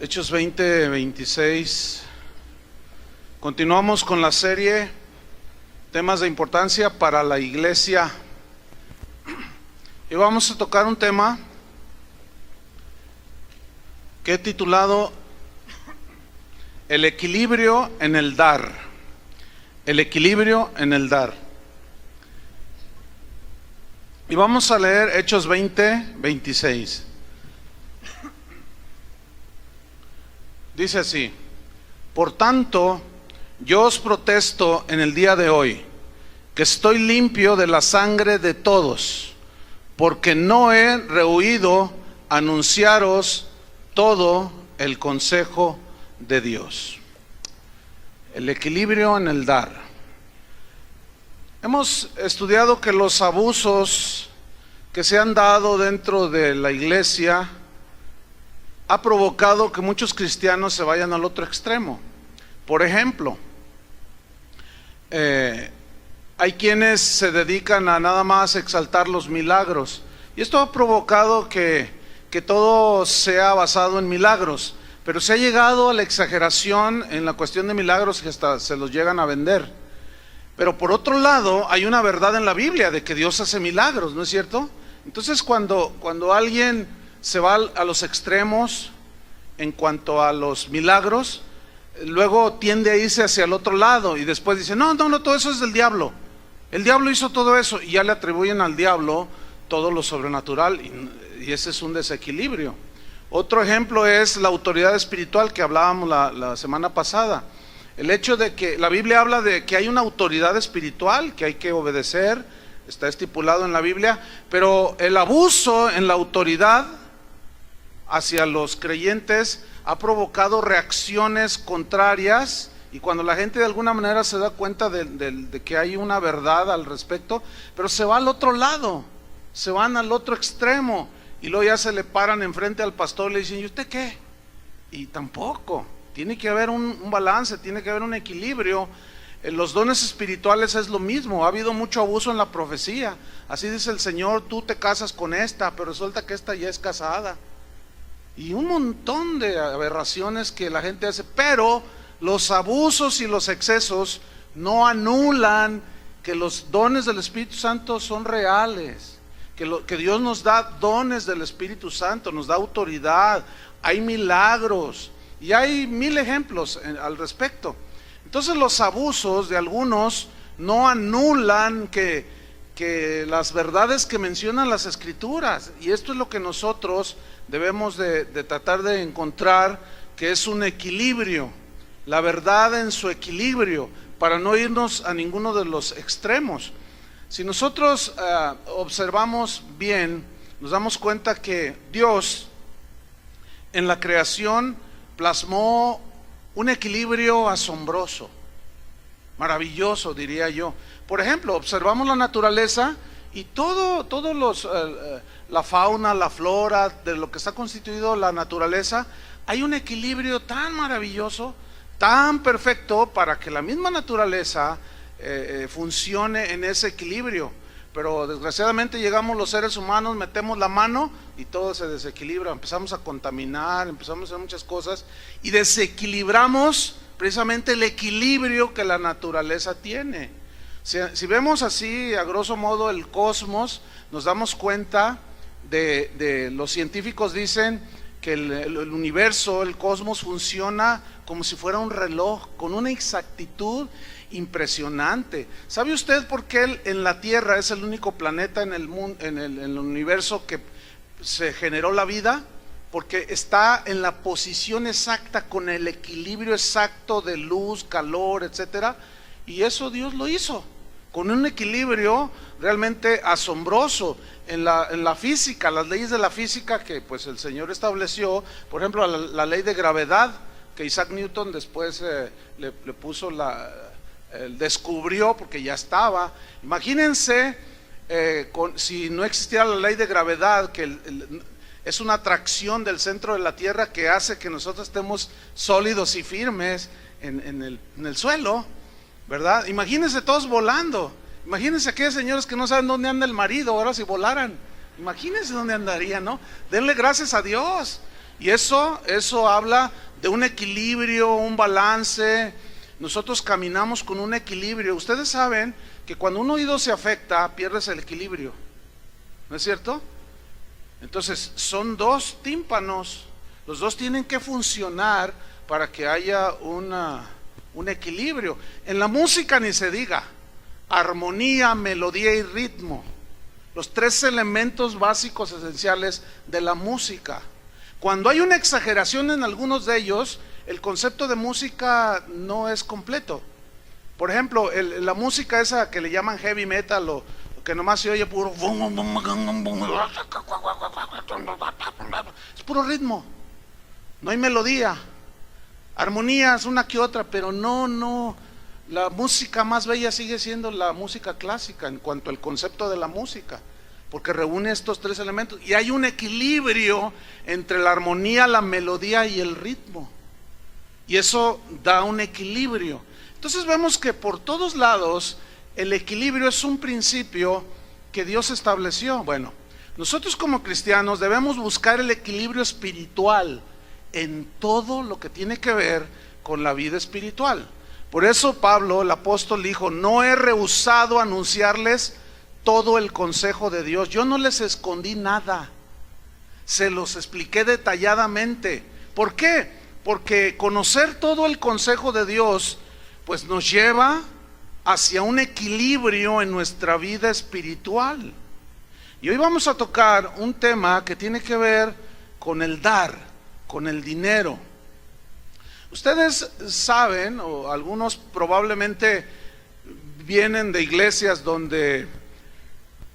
Hechos 20, 26. Continuamos con la serie Temas de importancia para la iglesia. Y vamos a tocar un tema que he titulado El equilibrio en el dar. El equilibrio en el dar. Y vamos a leer Hechos 20, 26. Dice así: por tanto, yo os protesto en el día de hoy, que estoy limpio de la sangre de todos, porque no he rehuido anunciaros todo el consejo de Dios. El equilibrio en el dar. Hemos estudiado que los abusos que se han dado dentro de la iglesia ha provocado que muchos cristianos se vayan al otro extremo. Por ejemplo, hay quienes se dedican a nada más exaltar los milagros, y esto ha provocado que todo sea basado en milagros, pero se ha llegado a la exageración en la cuestión de milagros, que hasta se los llegan a vender. Pero por otro lado, hay una verdad en la Biblia de que Dios hace milagros, ¿no es cierto? Entonces cuando alguien se va a los extremos en cuanto a los milagros, luego tiende a irse hacia el otro lado y después dice, no, todo eso es del diablo. El diablo hizo todo eso, y ya le atribuyen al diablo todo lo sobrenatural, y ese es un desequilibrio. Otro ejemplo es la autoridad espiritual que hablábamos la semana pasada. El hecho de que la Biblia habla de que hay una autoridad espiritual que hay que obedecer, está estipulado en la Biblia, pero el abuso en la autoridad hacia los creyentes ha provocado reacciones contrarias, y cuando la gente de alguna manera se da cuenta de que hay una verdad al respecto, pero se va al otro lado, se van al otro extremo, y luego ya se le paran enfrente al pastor y le dicen, ¿y usted qué? Y tampoco, tiene que haber un balance, tiene que haber un equilibrio. Los dones espirituales es lo mismo. Ha habido mucho abuso en la profecía. Así dice el Señor, tú te casas con esta, pero resulta que esta ya es casada, y un montón de aberraciones que la gente hace. Pero los abusos y los excesos no anulan que los dones del Espíritu Santo son reales, que Dios nos da dones del Espíritu Santo, nos da autoridad, hay milagros, y hay mil ejemplos al respecto. Entonces los abusos de algunos no anulan que las verdades que mencionan las Escrituras, y esto es lo que nosotros debemos de tratar de encontrar, que es un equilibrio, la verdad en su equilibrio, para no irnos a ninguno de los extremos. Si nosotros observamos bien, nos damos cuenta que Dios en la creación plasmó un equilibrio asombroso, maravilloso, diría yo. Por ejemplo, observamos la naturaleza y la fauna, la flora, de lo que está constituido la naturaleza, hay un equilibrio tan maravilloso, tan perfecto, para que la misma naturaleza funcione en ese equilibrio. Pero desgraciadamente llegamos los seres humanos, metemos la mano y todo se desequilibra, empezamos a contaminar, empezamos a hacer muchas cosas y desequilibramos precisamente el equilibrio que la naturaleza tiene. Si vemos así a grosso modo el cosmos, nos damos cuenta de los científicos dicen que el universo, el cosmos funciona como si fuera un reloj, con una exactitud impresionante. ¿Sabe usted por qué en la Tierra es el único planeta en el mundo, en el universo, que se generó la vida? Porque está en la posición exacta, con el equilibrio exacto de luz, calor, etcétera, y eso Dios lo hizo con un equilibrio realmente asombroso. En la física, las leyes de la física que pues el Señor estableció, por ejemplo la ley de gravedad, que Isaac Newton después le puso descubrió, porque ya estaba. Imagínense si no existiera la ley de gravedad, que es una atracción del centro de la Tierra que hace que nosotros estemos sólidos y firmes en el suelo, ¿verdad? Imagínense todos volando. Imagínense aquellos señores que no saben dónde anda el marido, ahora si volaran, imagínense dónde andarían, ¿no? Denle gracias a Dios. Y eso habla de un equilibrio, un balance. Nosotros caminamos con un equilibrio. Ustedes saben que cuando un oído se afecta, pierdes el equilibrio, ¿no es cierto? Entonces son dos tímpanos, los dos tienen que funcionar para que haya un equilibrio. En la música ni se diga, armonía, melodía y ritmo, los tres elementos básicos esenciales de la música. Cuando hay una exageración en algunos de ellos, el concepto de música no es completo. Por ejemplo, la música esa que le llaman heavy metal, o que nomás se oye puro, es puro ritmo, no hay melodía, armonías una que otra, pero no, la música más bella sigue siendo la música clásica en cuanto al concepto de la música, porque reúne estos tres elementos y hay un equilibrio entre la armonía, la melodía y el ritmo, y eso da un equilibrio. Entonces vemos que por todos lados el equilibrio es un principio que Dios estableció. Bueno, nosotros como cristianos debemos buscar el equilibrio espiritual en todo lo que tiene que ver con la vida espiritual. Por eso Pablo, el apóstol, dijo: no he rehusado anunciarles todo el consejo de Dios. Yo no les escondí nada, se los expliqué detalladamente. ¿Por qué? Porque conocer todo el consejo de Dios pues nos lleva hacia un equilibrio en nuestra vida espiritual. Y hoy vamos a tocar un tema que tiene que ver con el dar, con el dinero. Ustedes saben, o algunos probablemente vienen de iglesias donde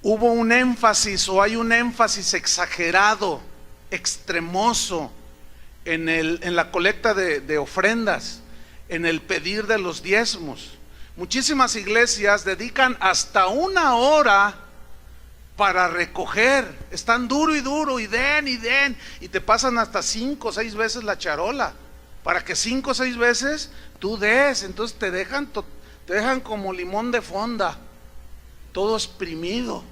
hubo un énfasis o hay un énfasis exagerado, extremoso en la colecta de ofrendas, en el pedir de los diezmos. Muchísimas iglesias dedican hasta 1 hora para recoger, están duro y den, y te pasan hasta 5 o 6 veces la charola, para que 5 o 6 veces tú des. Entonces te dejan como limón de fonda, todo exprimido,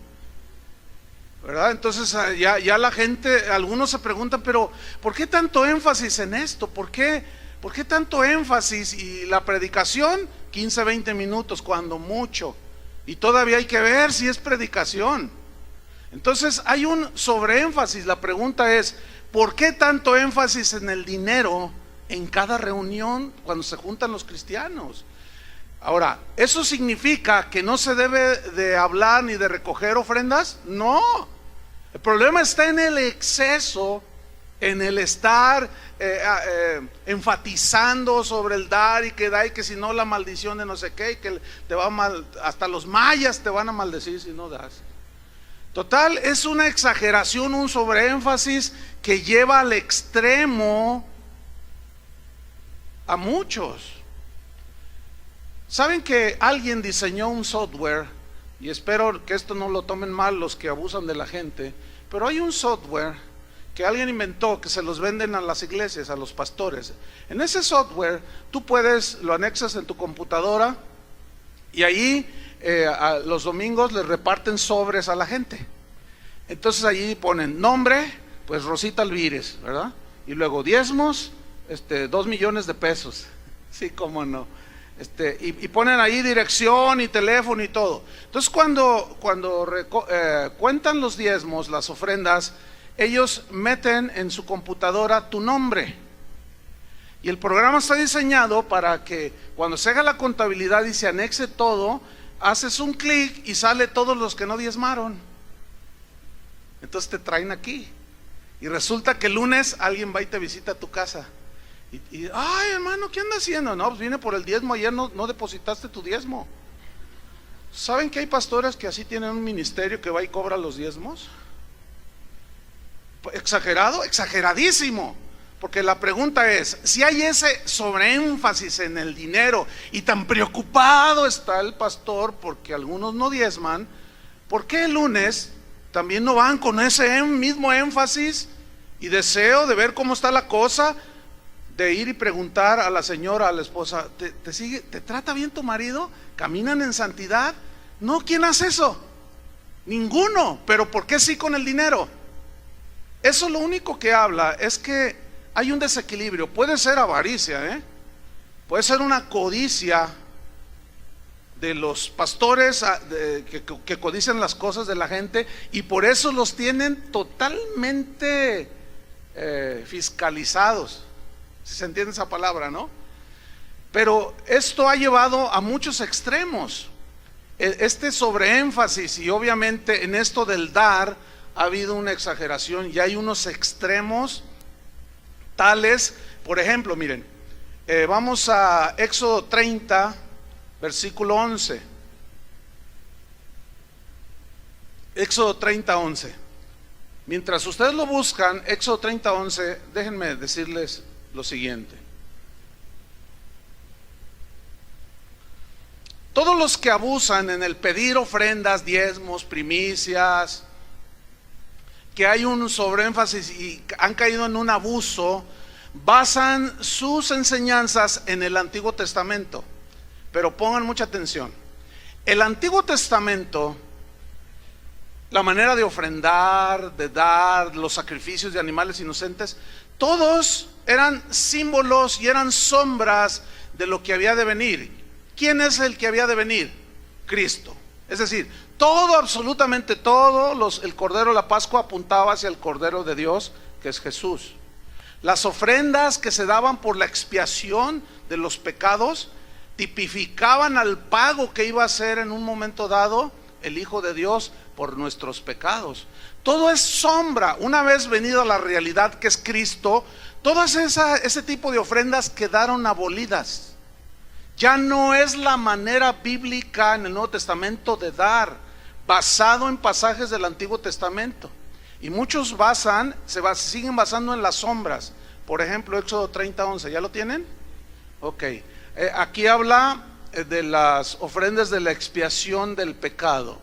¿verdad? Entonces ya la gente, algunos se preguntan, pero ¿por qué tanto énfasis en esto? ¿Por qué tanto énfasis? Y la predicación, 15, 20 minutos cuando mucho, y todavía hay que ver si es predicación. Entonces hay un sobreénfasis. La pregunta es: ¿por qué tanto énfasis en el dinero en cada reunión cuando se juntan los cristianos? Ahora, ¿eso significa que no se debe de hablar ni de recoger ofrendas? No, el problema está en el exceso, en el estar enfatizando sobre el dar, y que da, y que si no la maldición de no sé qué, y que te va mal, hasta los mayas te van a maldecir si no das. Total, es una exageración, un sobreénfasis que lleva al extremo a muchos. Saben que alguien diseñó un software, y espero que esto no lo tomen mal los que abusan de la gente, pero hay un software que alguien inventó, que se los venden a las iglesias, a los pastores. En ese software tú lo anexas en tu computadora, y ahí los domingos les reparten sobres a la gente. Entonces allí ponen nombre, pues Rosita Alvírez, ¿verdad? Y luego diezmos, 2 millones de pesos, sí, cómo no. Y ponen ahí dirección y teléfono y todo. Entonces cuando cuentan los diezmos, las ofrendas, ellos meten en su computadora tu nombre, y el programa está diseñado para que cuando se haga la contabilidad y se anexe todo, haces un clic y sale todos los que no diezmaron. Entonces te traen aquí, y resulta que el lunes alguien va y te visita a tu casa y ay, hermano, ¿qué anda haciendo? No, pues vine por el diezmo, ayer no depositaste tu diezmo. ¿Saben que hay pastores que así tienen un ministerio que va y cobra los diezmos? Exagerado, exageradísimo. Porque la pregunta es: si hay ese sobreénfasis en el dinero y tan preocupado está el pastor porque algunos no diezman, ¿por qué el lunes también no van con ese mismo énfasis y deseo de ver cómo está la cosa, de ir y preguntar a la señora, a la esposa: ¿te trata bien tu marido? ¿Caminan en santidad? No, ¿quién hace eso? Ninguno. Pero ¿por qué sí con el dinero? Eso lo único que habla es que hay un desequilibrio. Puede ser avaricia, puede ser una codicia de los pastores que codician las cosas de la gente, y por eso los tienen totalmente fiscalizados, si se entiende esa palabra, ¿no? Pero esto ha llevado a muchos extremos, este sobreénfasis, y obviamente en esto del dar ha habido una exageración y hay unos extremos tales. Por ejemplo, miren, vamos a Éxodo 30, versículo 11. Éxodo 30, 11. Mientras ustedes lo buscan, Éxodo 30, 11, déjenme decirles lo siguiente. Todos los que abusan en el pedir ofrendas, diezmos, primicias, que hay un sobreénfasis y han caído en un abuso, basan sus enseñanzas en el Antiguo Testamento. Pero pongan mucha atención. El Antiguo Testamento, la manera de ofrendar, de dar, los sacrificios de animales inocentes, todos eran símbolos y eran sombras de lo que había de venir. ¿Quién es el que había de venir? Cristo. Es decir, todo, absolutamente todo, el Cordero de la Pascua apuntaba hacia el Cordero de Dios, que es Jesús. Las ofrendas que se daban por la expiación de los pecados tipificaban al pago que iba a hacer en un momento dado el Hijo de Dios por nuestros pecados. Todo es sombra. Una vez venido a la realidad que es Cristo, todas ese tipo de ofrendas quedaron abolidas. Ya no es la manera bíblica en el Nuevo Testamento de dar, basado en pasajes del Antiguo Testamento. Y muchos siguen basando en las sombras. Por ejemplo, Éxodo 30, 11, ¿ya lo tienen? Ok. Aquí habla de las ofrendas de la expiación del pecado.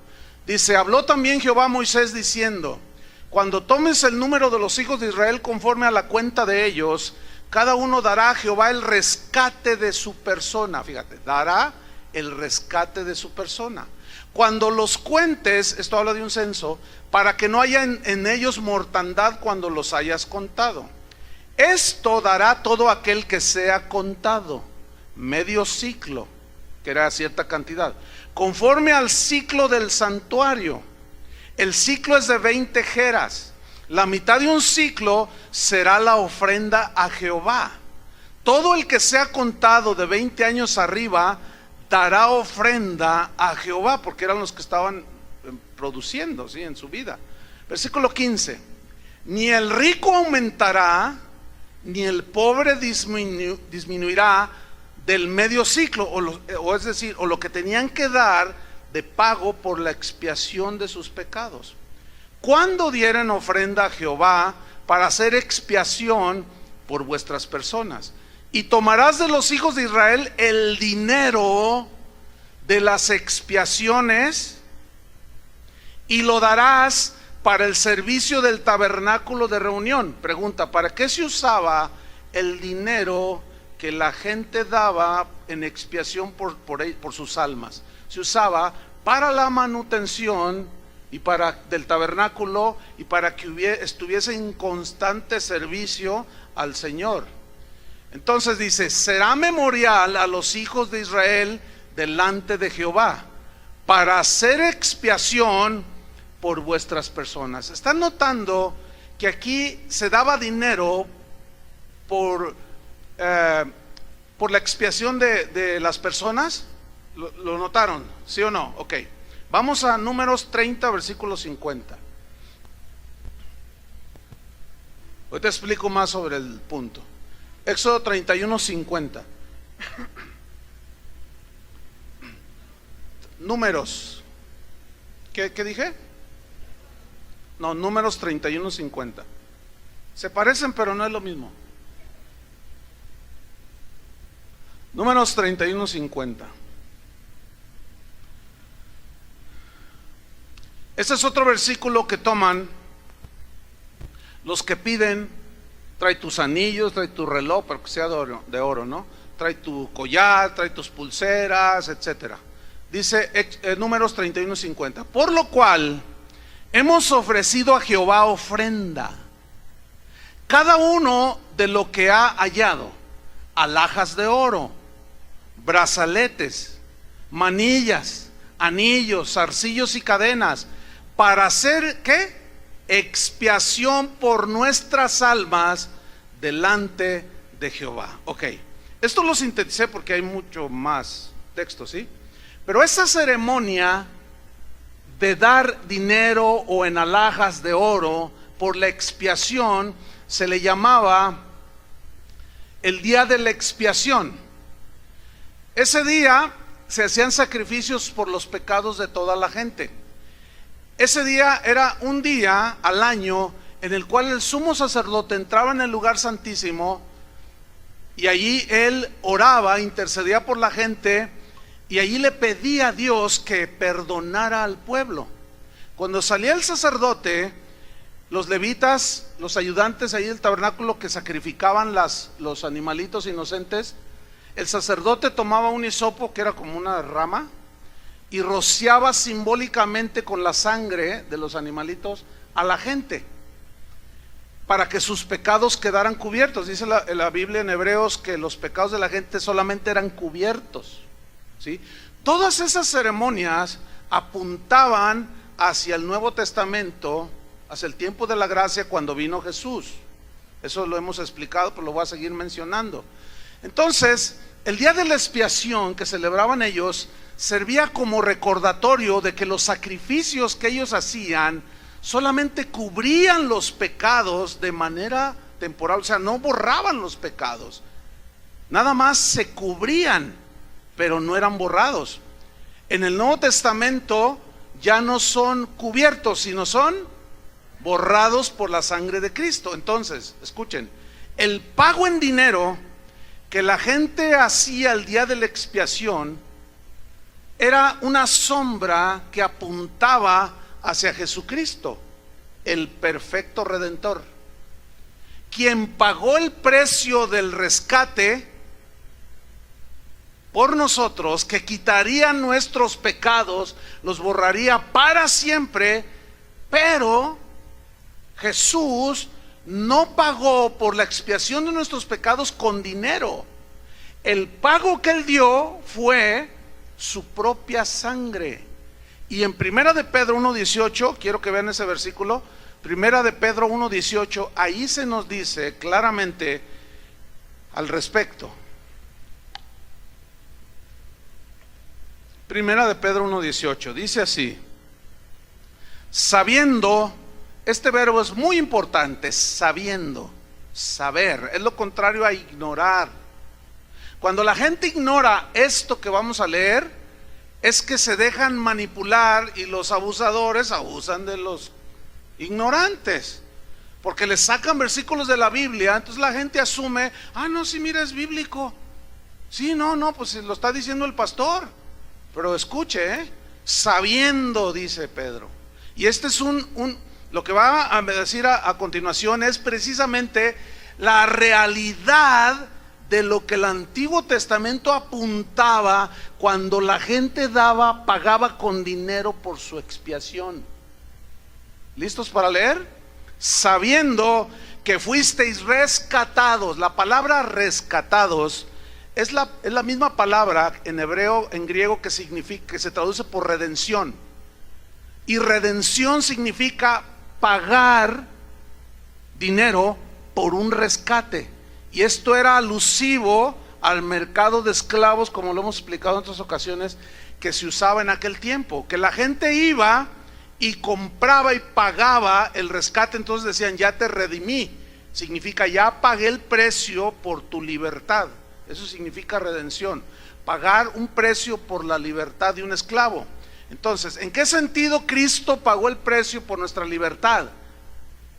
Dice: habló también Jehová a Moisés diciendo: cuando tomes el número de los hijos de Israel conforme a la cuenta de ellos, cada uno dará a Jehová el rescate de su persona. Fíjate, dará el rescate de su persona. Cuando los cuentes, esto habla de un censo, para que no haya en ellos mortandad cuando los hayas contado. Esto dará todo aquel que sea contado, medio ciclo, que era cierta cantidad, conforme al ciclo del santuario. El ciclo es de 20 geras. La mitad de un ciclo será la ofrenda a Jehová. Todo el que sea contado de 20 años arriba dará ofrenda a Jehová, porque eran los que estaban produciendo, ¿sí?, en su vida. Versículo 15: ni el rico aumentará, ni el pobre disminuirá del medio ciclo, es decir, lo que tenían que dar de pago por la expiación de sus pecados. Cuando dieren ofrenda a Jehová para hacer expiación por vuestras personas, y tomarás de los hijos de Israel el dinero de las expiaciones y lo darás para el servicio del tabernáculo de reunión. Pregunta: ¿para qué se usaba el dinero que la gente daba en expiación por sus almas? Se usaba para la manutención del tabernáculo, y para que estuviese en constante servicio al Señor. Entonces dice: será memorial a los hijos de Israel delante de Jehová, para hacer expiación por vuestras personas. ¿Están notando que aquí se daba dinero por la expiación de las personas? ¿Lo notaron? ¿Sí o no? Ok. Vamos a Números 30, versículo 50. Hoy te explico más sobre el punto. Éxodo 31, 50. Números. ¿Qué dije? No, Números 31, 50. Se parecen, pero no es lo mismo. Números 31, 50. Este es otro versículo que toman los que piden: trae tus anillos, trae tu reloj, pero que sea de oro, ¿no? Trae tu collar, trae tus pulseras, etcétera. Dice Números 31, 50. Por lo cual hemos ofrecido a Jehová ofrenda cada uno de lo que ha hallado: alhajas de oro, brazaletes, manillas, anillos, zarcillos y cadenas, para hacer ¿qué? Expiación por nuestras almas delante de Jehová. Ok, esto lo sinteticé porque hay mucho más texto, ¿sí? Pero esa ceremonia de dar dinero o en alhajas de oro por la expiación se le llamaba el día de la expiación. Ese día se hacían sacrificios por los pecados de toda la gente. Ese día era un día al año en el cual el sumo sacerdote entraba en el lugar santísimo y allí él oraba, intercedía por la gente y allí le pedía a Dios que perdonara al pueblo. Cuando salía el sacerdote, los levitas, los ayudantes ahí del tabernáculo que sacrificaban los animalitos inocentes, el sacerdote tomaba un hisopo que era como una rama y rociaba simbólicamente con la sangre de los animalitos a la gente para que sus pecados quedaran cubiertos. Dice la Biblia en Hebreos que los pecados de la gente solamente eran cubiertos, ¿sí? Todas esas ceremonias apuntaban hacia el Nuevo Testamento, hacia el tiempo de la gracia cuando vino Jesús. Eso lo hemos explicado, pero lo voy a seguir mencionando. Entonces, el día de la expiación que celebraban ellos servía como recordatorio de que los sacrificios que ellos hacían solamente cubrían los pecados de manera temporal, o sea, no borraban los pecados, nada más se cubrían, pero no eran borrados. En el Nuevo Testamento ya no son cubiertos, sino son borrados por la sangre de Cristo. Entonces, escuchen, el pago en dinero que la gente hacía el día de la expiación era una sombra que apuntaba hacia Jesucristo, el perfecto Redentor, quien pagó el precio del rescate por nosotros, que quitaría nuestros pecados, los borraría para siempre. Pero Jesús no pagó por la expiación de nuestros pecados con dinero. El pago que Él dio fue su propia sangre. Y en Primera de Pedro 1:18, quiero que vean ese versículo, Primera de Pedro 1:18, ahí se nos dice claramente al respecto. Primera de Pedro 1:18, dice así: sabiendo, este verbo es muy importante, sabiendo, saber, es lo contrario a ignorar. Cuando la gente ignora esto que vamos a leer, es que se dejan manipular y los abusadores abusan de los ignorantes, porque les sacan versículos de la Biblia. Entonces la gente asume, no, sí, mira, es bíblico. Sí, no, pues lo está diciendo el pastor. Pero escuche, sabiendo, dice Pedro. Y este es lo que va a decir a continuación es precisamente la realidad de lo que el Antiguo Testamento apuntaba cuando la gente pagaba con dinero por su expiación. ¿Listos para leer? Sabiendo que fuisteis rescatados. La palabra rescatados es la misma palabra en hebreo, en griego, que se traduce por redención. Y redención significa pagar dinero por un rescate. Y esto era alusivo al mercado de esclavos, como lo hemos explicado en otras ocasiones, que se usaba en aquel tiempo, que la gente iba y compraba y pagaba el rescate. Entonces decían, ya te redimí, significa ya pagué el precio por tu libertad. Eso significa redención, pagar un precio por la libertad de un esclavo. Entonces, ¿en qué sentido Cristo pagó el precio por nuestra libertad?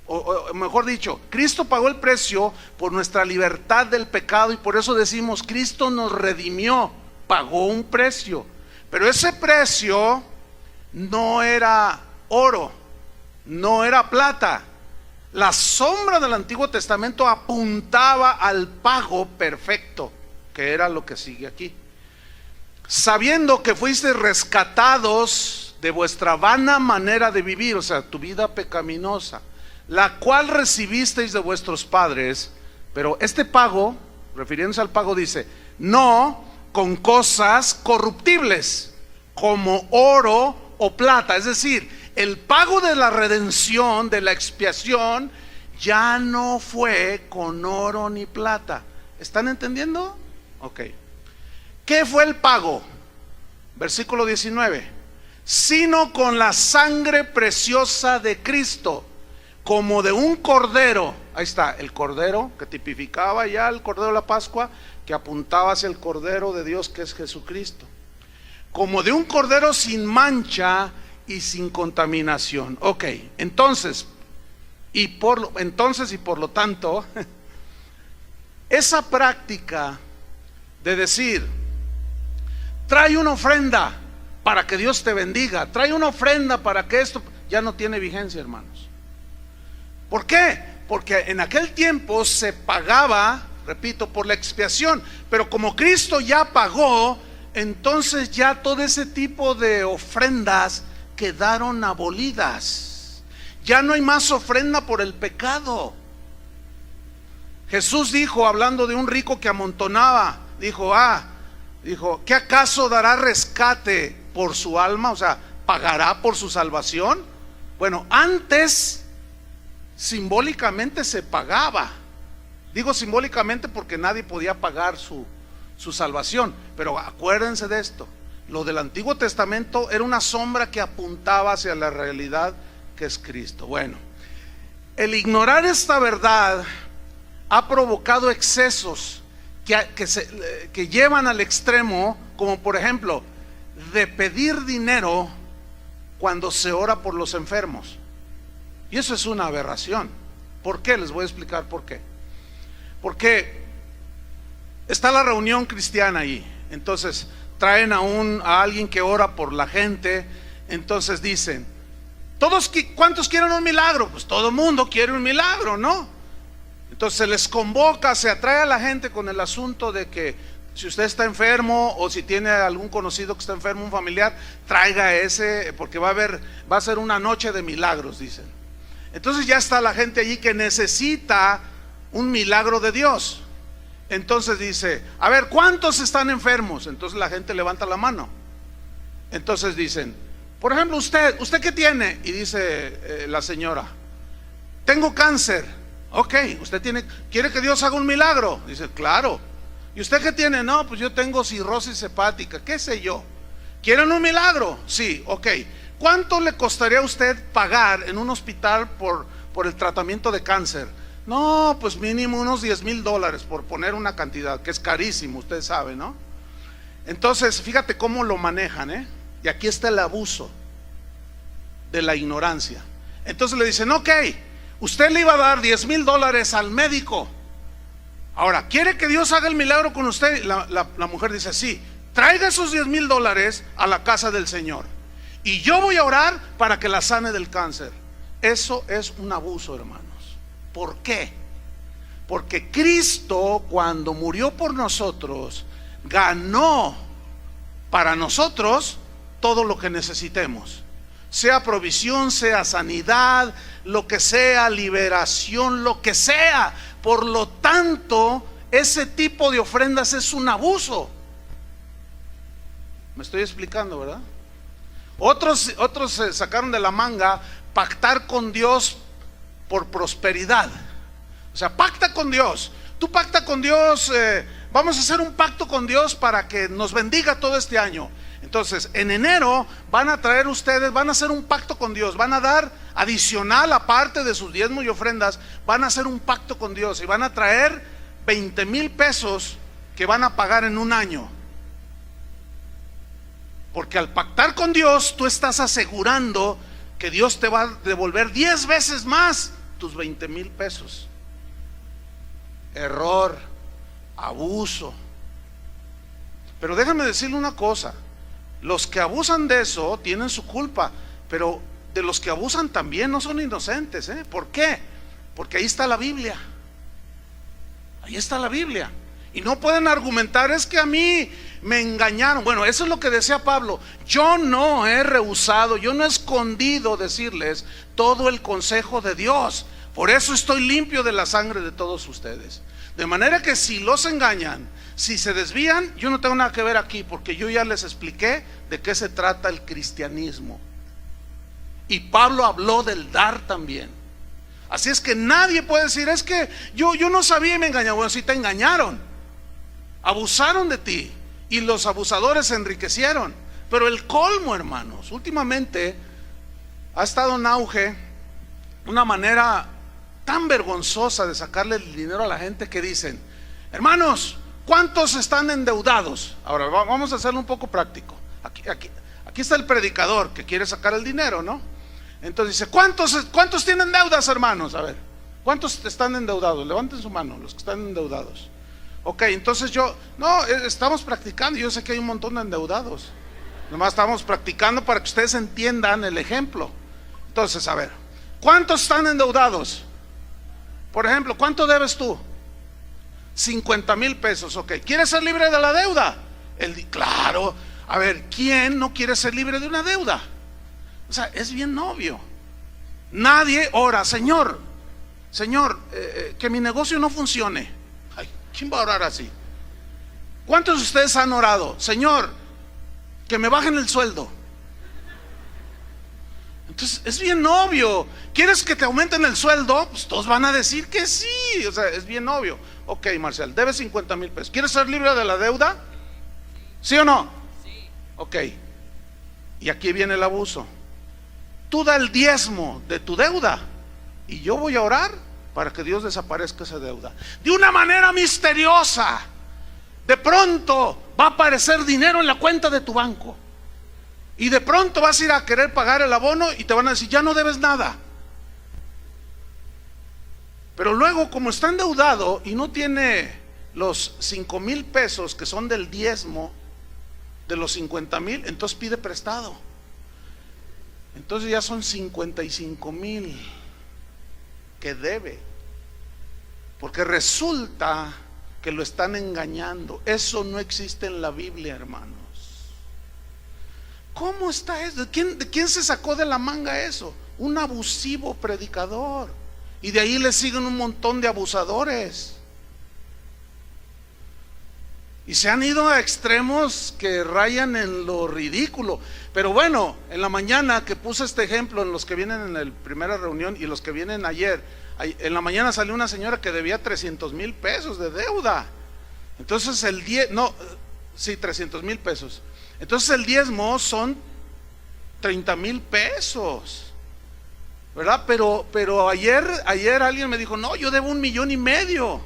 O mejor dicho, Cristo pagó el precio por nuestra libertad del pecado, y por eso decimos, Cristo nos redimió, pagó un precio. Pero ese precio no era oro, no era plata. La sombra del Antiguo Testamento apuntaba al pago perfecto, que era lo que sigue aquí. Sabiendo que fuisteis rescatados de vuestra vana manera de vivir, o sea, tu vida pecaminosa, la cual recibisteis de vuestros padres. Pero este pago, refiriéndose al pago, dice: no con cosas corruptibles, como oro o plata. Es decir, el pago de la redención, de la expiación, ya no fue con oro ni plata. ¿Están entendiendo? Ok. ¿Qué fue el pago? Versículo 19: sino con la sangre preciosa de Cristo, como de un cordero. Ahí está, el cordero que tipificaba ya el cordero de la Pascua, que apuntaba hacia el cordero de Dios, que es Jesucristo. Como de un cordero sin mancha y sin contaminación. Ok, entonces y por lo tanto, esa práctica de decir: trae una ofrenda para que Dios te bendiga, trae una ofrenda para que esto, ya no tiene vigencia, hermanos. ¿Por qué? Porque en aquel tiempo se pagaba, repito, por la expiación, pero como Cristo ya pagó, entonces ya todo ese tipo de ofrendas quedaron abolidas. Ya no hay más ofrenda por el pecado. Jesús dijo, hablando de un rico que amontonaba, dijo, ¿qué acaso dará rescate por su alma? O sea, ¿pagará por su salvación? Bueno, antes simbólicamente se pagaba. Digo simbólicamente porque nadie podía pagar su salvación. Pero acuérdense de esto: lo del Antiguo Testamento era una sombra que apuntaba hacia la realidad que es Cristo. Bueno, el ignorar esta verdad ha provocado excesos que llevan al extremo, como por ejemplo de pedir dinero cuando se ora por los enfermos. Y eso es una aberración. ¿Por qué? Les voy a explicar por qué. Porque está la reunión cristiana ahí, entonces traen a alguien que ora por la gente. Entonces dicen: ¿cuántos quieren un milagro? Pues todo el mundo quiere un milagro, ¿no? Entonces se les convoca, se atrae a la gente con el asunto de que si usted está enfermo, o si tiene algún conocido que está enfermo, un familiar, traiga ese, porque va a ser una noche de milagros, dicen. Entonces ya está la gente allí que necesita un milagro de Dios. Entonces dice: a ver, ¿cuántos están enfermos? Entonces la gente levanta la mano. Entonces dicen: por ejemplo, ¿usted qué tiene? Y dice la señora: tengo cáncer. Ok, ¿quiere que Dios haga un milagro? Dice: claro. ¿Y usted qué tiene? No, pues yo tengo cirrosis hepática, qué sé yo. ¿Quieren un milagro? Sí, ok. ¿Cuánto le costaría a usted pagar en un hospital por el tratamiento de cáncer? No, pues mínimo unos $10,000, por poner una cantidad, que es carísimo, usted sabe, ¿no? Entonces, fíjate cómo lo manejan, y aquí está el abuso de la ignorancia. Entonces le dicen: ok, usted le iba a dar $10,000 al médico. Ahora, ¿quiere que Dios haga el milagro con usted? La mujer dice: sí, traiga esos $10,000 a la casa del Señor, y yo voy a orar para que la sane del cáncer. Eso es un abuso, hermanos. ¿Por qué? Porque Cristo, cuando murió por nosotros, ganó para nosotros todo lo que necesitemos, sea provisión, sea sanidad, lo que sea, liberación, lo que sea. Por lo tanto, ese tipo de ofrendas es un abuso. Me estoy explicando, ¿verdad? Otros se sacaron de la manga pactar con Dios por prosperidad. O sea, pacta con Dios. Tú pacta con Dios, vamos a hacer un pacto con Dios para que nos bendiga todo este año. Entonces, en enero van a traer ustedes, van a hacer un pacto con Dios, van a dar adicional, aparte de sus diezmos y ofrendas, van a hacer un pacto con Dios y van a traer 20,000 pesos que van a pagar en un año. Porque al pactar con Dios, tú estás asegurando que Dios te va a devolver 10 veces más tus 20,000 pesos. Error, abuso. Pero déjame decirle una cosa: los que abusan de eso tienen su culpa, pero de los que abusan también no son inocentes, ¿eh? ¿Por qué? Porque ahí está la Biblia. Ahí está la Biblia. Y no pueden argumentar: es que a mí me engañaron. Bueno, eso es lo que decía Pablo. Yo no he rehusado, yo no he escondido decirles todo el consejo de Dios. Por eso estoy limpio de la sangre de todos ustedes. De manera que si los engañan, si se desvían, yo no tengo nada que ver aquí, porque yo ya les expliqué de qué se trata el cristianismo. Y Pablo habló del dar también. Así es que nadie puede decir, es que yo no sabía y me engañaron. Bueno, si te engañaron, abusaron de ti y los abusadores se enriquecieron. Pero el colmo, hermanos, últimamente ha estado en auge una manera tan vergonzosa de sacarle el dinero a la gente que dicen, hermanos, ¿cuántos están endeudados? Ahora vamos a hacerlo un poco práctico. Aquí está el predicador que quiere sacar el dinero, ¿no? Entonces dice, ¿cuántos tienen deudas, hermanos? A ver, ¿cuántos están endeudados? Levanten su mano, los que están endeudados. Ok, entonces estamos practicando. Yo sé que hay un montón de endeudados. Nomás estamos practicando para que ustedes entiendan el ejemplo. Entonces, a ver, ¿cuántos están endeudados? Por ejemplo, ¿cuánto debes tú? 50,000 pesos, ok. ¿Quieres ser libre de la deuda? Claro. A ver, ¿quién no quiere ser libre de una deuda? O sea, es bien obvio. Nadie ora, Señor, que mi negocio no funcione. Ay, ¿quién va a orar así? ¿Cuántos de ustedes han orado? Señor, que me bajen el sueldo. Entonces, es bien obvio. ¿Quieres que te aumenten el sueldo? Pues todos van a decir que sí. O sea, es bien obvio. Ok, Marcial, debes 50,000 pesos. ¿Quieres ser libre de la deuda? ¿Sí o no? Sí. Ok. Y aquí viene el abuso. Tú da el diezmo de tu deuda y yo voy a orar para que Dios desaparezca esa deuda. De una manera misteriosa, de pronto va a aparecer dinero en la cuenta de tu banco. Y de pronto vas a ir a querer pagar el abono y te van a decir, ya no debes nada. Pero luego, como está endeudado y no tiene los 5,000 pesos que son del diezmo de los 50,000, entonces pide prestado. Entonces ya son 55,000 que debe, porque resulta que lo están engañando. Eso no existe en la Biblia, hermanos. ¿Cómo está eso? ¿De quién se sacó de la manga eso? Un abusivo predicador. Y de ahí le siguen un montón de abusadores. Y se han ido a extremos que rayan en lo ridículo. Pero bueno, en la mañana que puse este ejemplo, en los que vienen en la primera reunión y los que vienen ayer, en la mañana salió una señora que debía 300,000 pesos de deuda. Entonces 300,000 pesos. Entonces el diezmo son 30,000 pesos, ¿verdad? Pero ayer alguien me dijo, no, yo debo 1,500,000.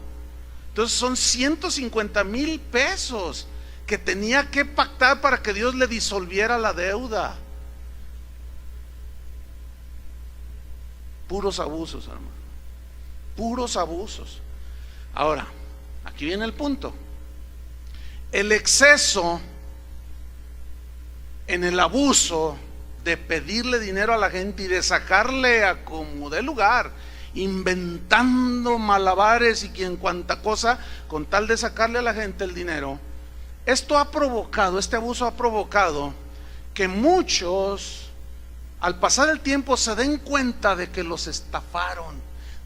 Entonces son 150,000 pesos que tenía que pactar para que Dios le disolviera la deuda. Puros abusos, hermano. Puros abusos. Ahora, aquí viene el punto. El exceso en el abuso de pedirle dinero a la gente y de sacarle a como dé lugar, inventando malabares y quien cuanta cosa con tal de sacarle a la gente el dinero. Este abuso ha provocado que muchos al pasar el tiempo se den cuenta de que los estafaron,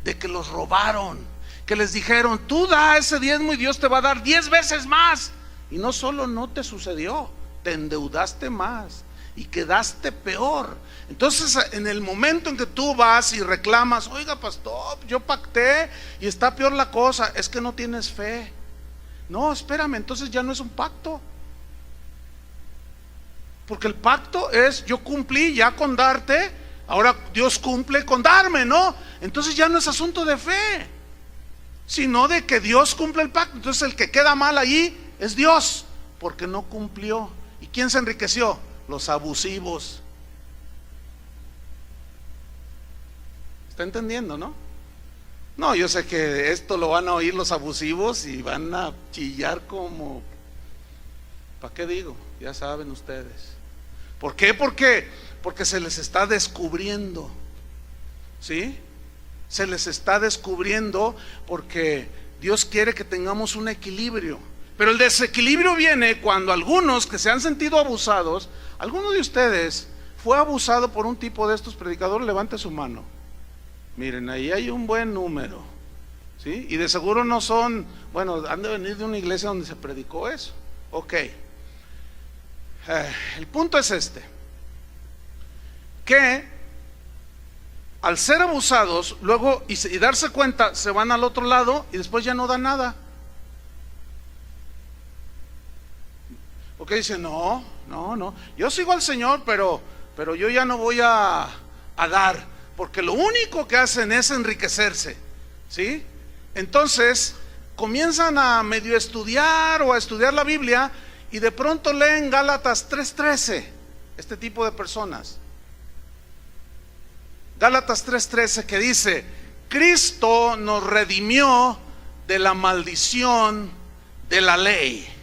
de que los robaron, que les dijeron, tú da ese diezmo y Dios te va a dar 10 veces más. Y no solo no te sucedió, te endeudaste más y quedaste peor. Entonces en el momento en que tú vas y reclamas, oiga pastor, yo pacté y está peor la cosa, es que no tienes fe. No, espérame, entonces ya no es un pacto. Porque el pacto es, yo cumplí ya con darte, ahora Dios cumple con darme, ¿no? Entonces ya no es asunto de fe, sino de que Dios cumple el pacto. Entonces el que queda mal ahí es Dios, porque no cumplió. ¿Y quién se enriqueció? Los abusivos. ¿Está entendiendo, no? No, yo sé que esto lo van a oír los abusivos y van a chillar como, ¿para qué digo? Ya saben ustedes. ¿Por qué? Porque se les está descubriendo, ¿sí? Se les está descubriendo porque Dios quiere que tengamos un equilibrio. Pero el desequilibrio viene cuando algunos que se han sentido abusados, alguno de ustedes fue abusado por un tipo de estos predicadores. Levante su mano. Miren, ahí hay un buen número, ¿sí? Y de seguro no son, bueno, han de venir de una iglesia donde se predicó eso. Ok. El punto es este, que al ser abusados, luego y darse cuenta, se van al otro lado y después ya no dan nada. Porque dicen, no, yo sigo al Señor, pero yo ya no voy a dar, porque lo único que hacen es enriquecerse, ¿sí? Entonces comienzan a medio estudiar o a estudiar la Biblia y de pronto leen Gálatas 3:13, este tipo de personas. Gálatas 3:13, que dice: Cristo nos redimió de la maldición de la ley.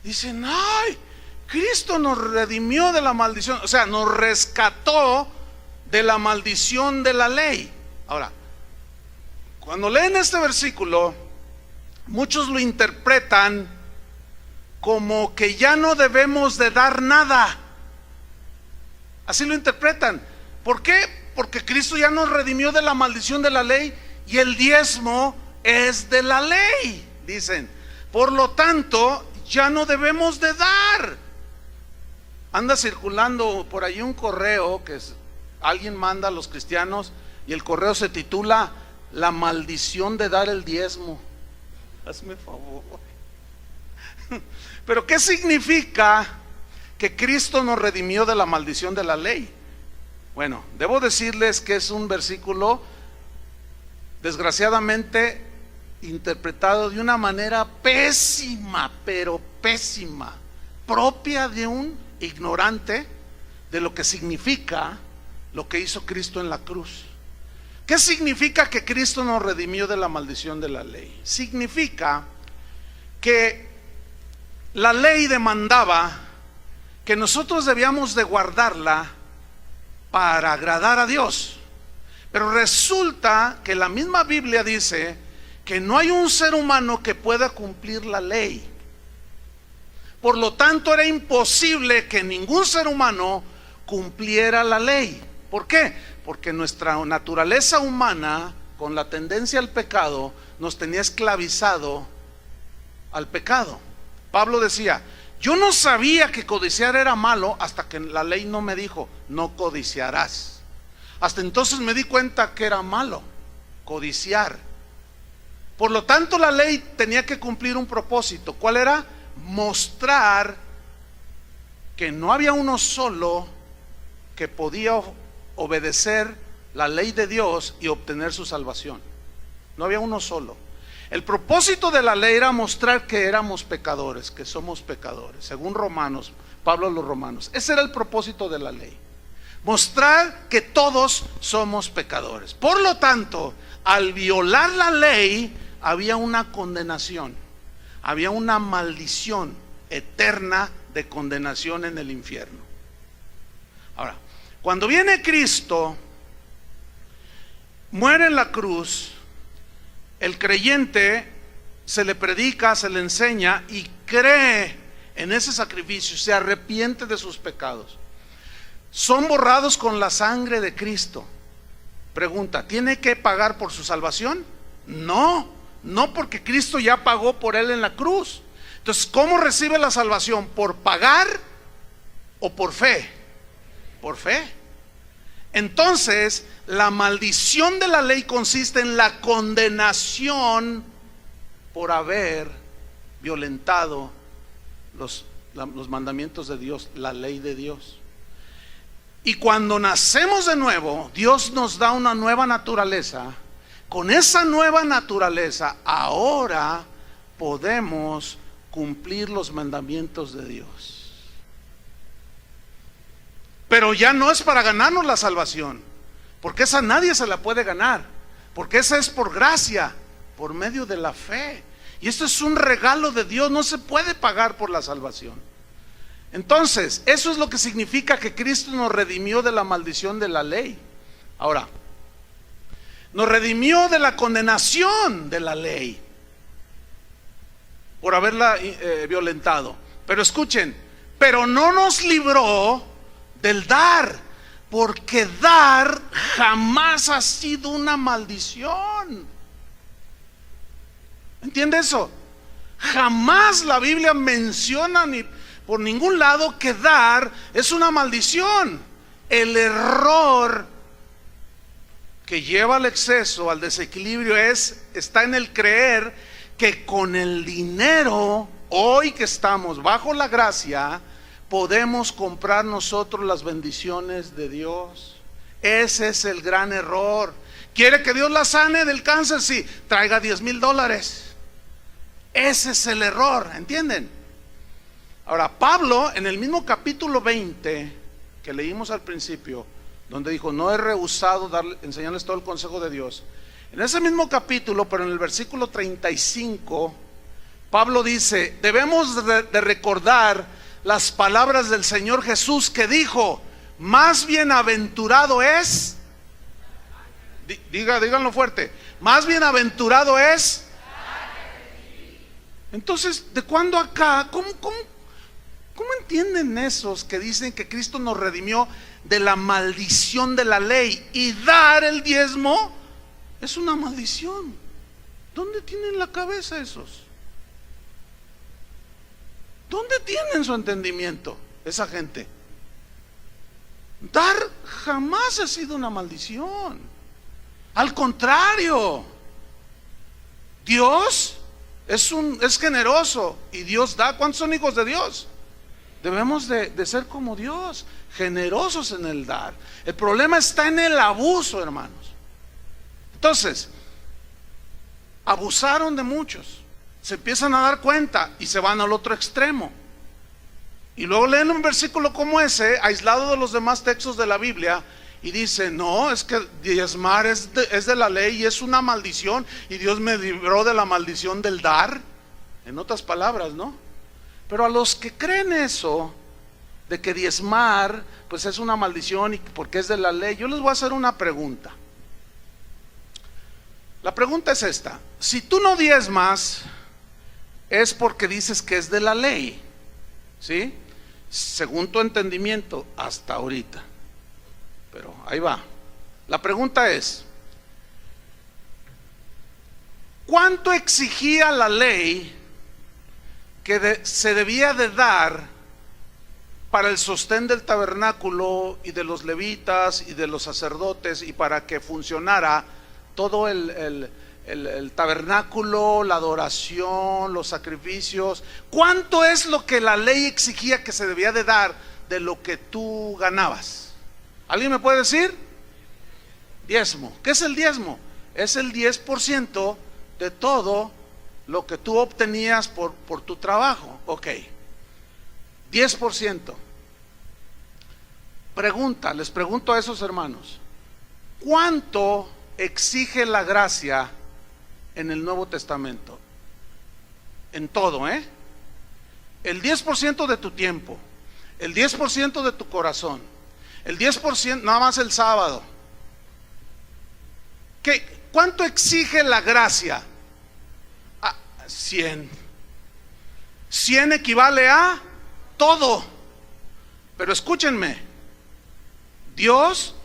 Dicen, ay, Cristo nos redimió de la maldición, o sea, nos rescató de la maldición de la ley. Ahora, cuando leen este versículo, muchos lo interpretan como que ya no debemos de dar nada. Así lo interpretan. ¿Por qué? Porque Cristo ya nos redimió de la maldición de la ley y el diezmo es de la ley, dicen. Por lo tanto, ya no debemos de dar. Anda circulando por ahí un correo que alguien manda a los cristianos y el correo se titula La maldición de dar el diezmo. Hazme favor. Pero ¿qué significa que Cristo nos redimió de la maldición de la ley? Bueno, debo decirles que es un versículo desgraciadamente interpretado de una manera pésima, pero pésima, propia de un ignorante de lo que significa lo que hizo Cristo en la cruz. ¿Qué significa que Cristo nos redimió de la maldición de la ley? Significa que la ley demandaba que nosotros debíamos de guardarla para agradar a Dios, pero resulta que la misma Biblia dice que no hay un ser humano que pueda cumplir la ley. Por lo tanto, era imposible que ningún ser humano cumpliera la ley. ¿Por qué? Porque nuestra naturaleza humana, con la tendencia al pecado, nos tenía esclavizado al pecado. Pablo decía, yo no sabía que codiciar era malo hasta que la ley no me dijo, no codiciarás. Hasta entonces me di cuenta que era malo codiciar. Por lo tanto, la ley tenía que cumplir un propósito. ¿Cuál era? Mostrar que no había uno solo que podía obedecer la ley de Dios y obtener su salvación. No había uno solo. El propósito de la ley era mostrar que éramos pecadores, que somos pecadores, según Romanos, Pablo a los Romanos. Ese era el propósito de la ley, mostrar que todos somos pecadores. Por lo tanto, al violar la ley, había una condenación, había una maldición eterna de condenación en el infierno. Ahora, cuando viene Cristo, muere en la cruz, el creyente se le predica, se le enseña y cree en ese sacrificio, se arrepiente de sus pecados. Son borrados con la sangre de Cristo. Pregunta, ¿tiene que pagar por su salvación? No, porque Cristo ya pagó por él en la cruz. Entonces, ¿cómo recibe la salvación? ¿Por pagar o por fe? Por fe. Entonces, la maldición de la ley consiste en la condenación por haber violentado los mandamientos de Dios, la ley de Dios. Y cuando nacemos de nuevo, Dios nos da una nueva naturaleza. Con esa nueva naturaleza, ahora podemos cumplir los mandamientos de Dios. Pero ya no es para ganarnos la salvación, porque esa nadie se la puede ganar, porque esa es por gracia, por medio de la fe. Y esto es un regalo de Dios, no se puede pagar por la salvación. Entonces, eso es lo que significa que Cristo nos redimió de la maldición de la ley. Ahora, nos redimió de la condenación de la ley. por haberla violentado. Pero escuchen, pero no nos libró del dar, porque dar jamás ha sido una maldición. ¿Entiende eso? Jamás la Biblia menciona ni por ningún lado que dar es una maldición. El error que lleva al exceso, al desequilibrio, está en el creer que con el dinero, hoy que estamos bajo la gracia, podemos comprar nosotros las bendiciones de Dios. Ese es el gran error. ¿Quiere que Dios la sane del cáncer? Sí, traiga $10,000. Ese es el error, ¿entienden? Ahora, Pablo, en el mismo capítulo 20 que leímos al principio, donde dijo, no he rehusado enseñarles todo el consejo de Dios, en ese mismo capítulo, pero en el versículo 35, Pablo dice, debemos de recordar las palabras del Señor Jesús, que dijo, más bienaventurado es, díganlo fuerte, más bienaventurado es. Entonces, ¿de cuándo acá? ¿Cómo entienden esos que dicen que Cristo nos redimió de la maldición de la ley? Y dar el diezmo es una maldición. ¿Dónde tienen la cabeza esos? ¿Dónde tienen su entendimiento esa gente? Dar jamás ha sido una maldición. Al contrario, Dios es generoso y Dios da. ¿Cuántos son hijos de Dios? Debemos de ser como Dios, generosos en el dar. El problema está en el abuso, hermanos. Entonces, abusaron de muchos, se empiezan a dar cuenta y se van al otro extremo. Y luego leen un versículo como ese, aislado de los demás textos de la Biblia, y dice, no, es que diezmar es de la ley y es una maldición, y Dios me libró de la maldición del dar. En otras palabras, ¿no? Pero a los que creen eso, de que diezmar pues es una maldición y porque es de la ley, yo les voy a hacer una pregunta. La pregunta es esta: si tú no diezmas, es porque dices que es de la ley, ¿sí? Según tu entendimiento hasta ahorita. Pero ahí va. La pregunta es: ¿cuánto exigía la ley que se debía de dar para el sostén del tabernáculo y de los levitas y de los sacerdotes, y para que funcionara todo el tabernáculo, la adoración, los sacrificios? ¿Cuánto es lo que la ley exigía que se debía de dar de lo que tú ganabas? ¿Alguien me puede decir? Diezmo. ¿Qué es el diezmo? Es el 10% de todo lo que tú obtenías por tu trabajo. Ok, 10%. Pregunta, les pregunto a esos hermanos, ¿cuánto exige la gracia en el Nuevo Testamento? En todo, el 10% de tu tiempo, el 10% de tu corazón, el 10% nada más el sábado. ¿Cuánto exige la gracia? 100. 100 equivale a todo. Pero escúchenme, Dios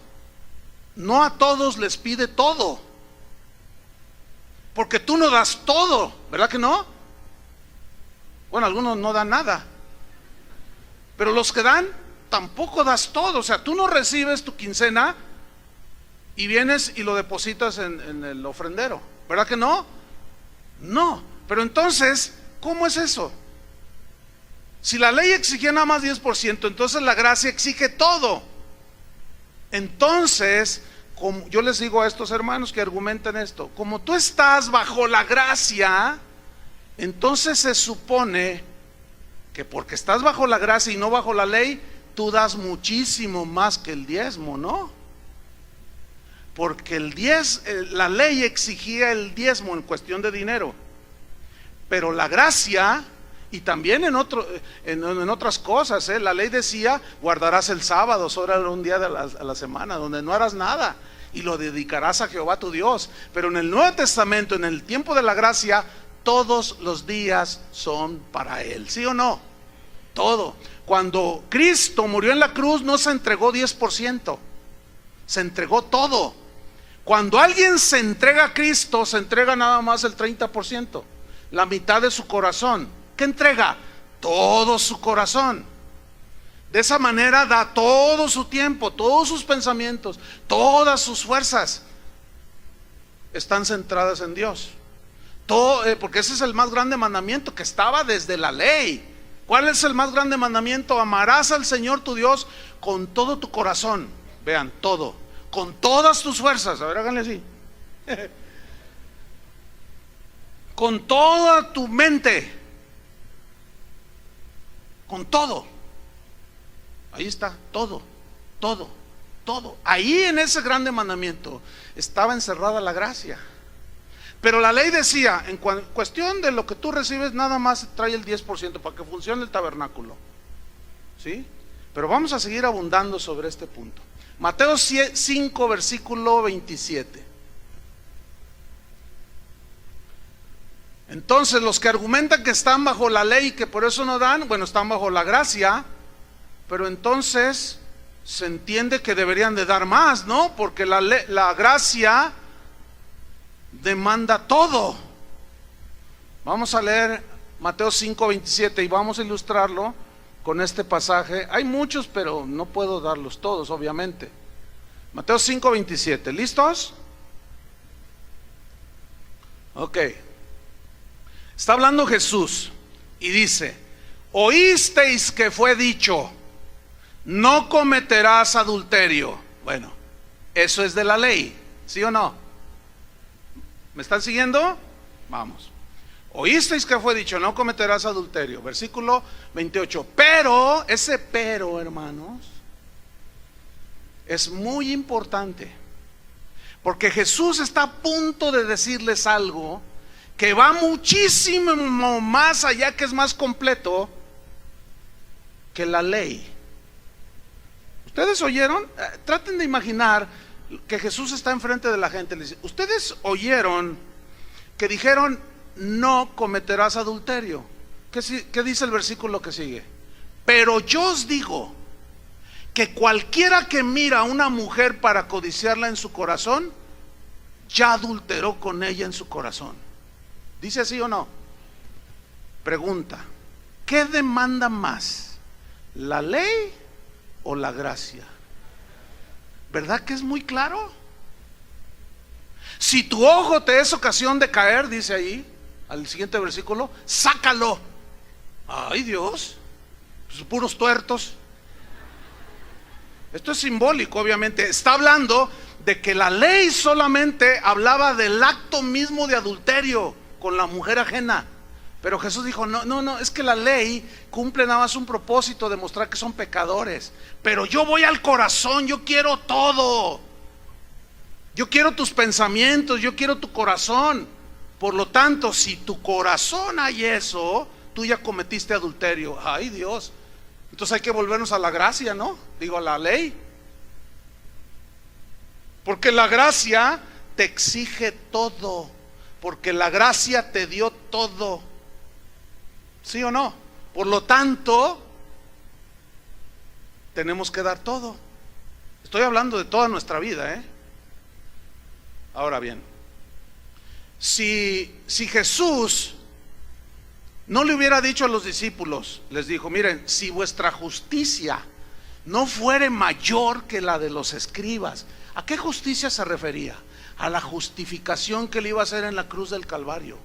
no a todos les pide todo, porque tú no das todo, ¿verdad que no? Bueno, algunos no dan nada, pero los que dan tampoco das todo. O sea, tú no recibes tu quincena y vienes y lo depositas en el ofrendero, ¿verdad que no? No. Pero entonces, ¿cómo es eso? Si la ley exigía nada más 10%, entonces la gracia exige todo. Entonces, como yo les digo a estos hermanos que argumentan esto, como tú estás bajo la gracia, entonces se supone que porque estás bajo la gracia y no bajo la ley, tú das muchísimo más que el diezmo, ¿no? Porque la ley exigía el diezmo en cuestión de dinero, pero la gracia, y también en otras cosas, la ley decía, guardarás el sábado, solo era un día a la semana donde no harás nada, y lo dedicarás a Jehová tu Dios. Pero en el Nuevo Testamento, en el tiempo de la gracia, todos los días son para Él, ¿sí o no? Todo. Cuando Cristo murió en la cruz no se entregó 10%, se entregó todo. Cuando alguien se entrega a Cristo, se entrega nada más el 30%, la mitad de su corazón. ¿Qué entrega? Todo su corazón. De esa manera da todo su tiempo, todos sus pensamientos, todas sus fuerzas están centradas en Dios. Todo, porque ese es el más grande mandamiento que estaba desde la ley. ¿Cuál es el más grande mandamiento? Amarás al Señor tu Dios con todo tu corazón. Vean, todo, con todas tus fuerzas. A ver, háganle así. Con toda tu mente, con todo. Ahí está, todo, todo, todo. Ahí en ese grande mandamiento estaba encerrada la gracia. Pero la ley decía, en cuestión de lo que tú recibes, nada más trae el 10% para que funcione el tabernáculo. ¿Sí? Pero vamos a seguir abundando sobre este punto. Mateo 5, versículo 27. Entonces los que argumentan que están bajo la ley y que por eso no dan, bueno, están bajo la gracia. Pero entonces se entiende que deberían de dar más, ¿no? Porque la gracia demanda todo. Vamos a leer Mateo 5:27 y vamos a ilustrarlo con este pasaje. Hay muchos, pero no puedo darlos todos, obviamente. Mateo 5:27, ¿listos? Ok. Está hablando Jesús y dice: oísteis que fue dicho, no cometerás adulterio. Bueno, eso es de la ley, ¿sí o no? ¿Me están siguiendo? Vamos. Oísteis que fue dicho, no cometerás adulterio. Versículo 28. Pero, ese pero, hermanos, es muy importante, porque Jesús está a punto de decirles algo que va muchísimo más allá, que es más completo que la ley. ¿Ustedes oyeron? Traten de imaginar que Jesús está enfrente de la gente. Les dice: ustedes oyeron que dijeron, no cometerás adulterio. ¿Qué dice el versículo que sigue? Pero yo os digo que cualquiera que mira a una mujer para codiciarla en su corazón, ya adulteró con ella en su corazón. ¿Dice así o no? Pregunta: ¿qué demanda más, la ley o la gracia? ¿Verdad que es muy claro? Si tu ojo te es ocasión de caer, dice ahí, al siguiente versículo, sácalo. Ay, Dios, pues puros tuertos. Esto es simbólico, obviamente. Está hablando de que la ley solamente hablaba del acto mismo de adulterio con la mujer ajena. Pero Jesús dijo: no, es que la ley cumple nada más un propósito de mostrar que son pecadores. Pero yo voy al corazón, yo quiero todo. Yo quiero tus pensamientos, yo quiero tu corazón. Por lo tanto, si tu corazón hay eso, tú ya cometiste adulterio. Ay, Dios. Entonces hay que volvernos a la gracia, ¿no? Digo, a la ley. Porque la gracia te exige todo. Porque la gracia te dio todo. ¿Sí o no? Por lo tanto, tenemos que dar todo. Estoy hablando de toda nuestra vida, ¿eh? Ahora bien, si Jesús no le hubiera dicho a los discípulos, les dijo: miren, si vuestra justicia no fuere mayor que la de los escribas. ¿A qué justicia se refería? A la justificación que le iba a hacer en la cruz del Calvario.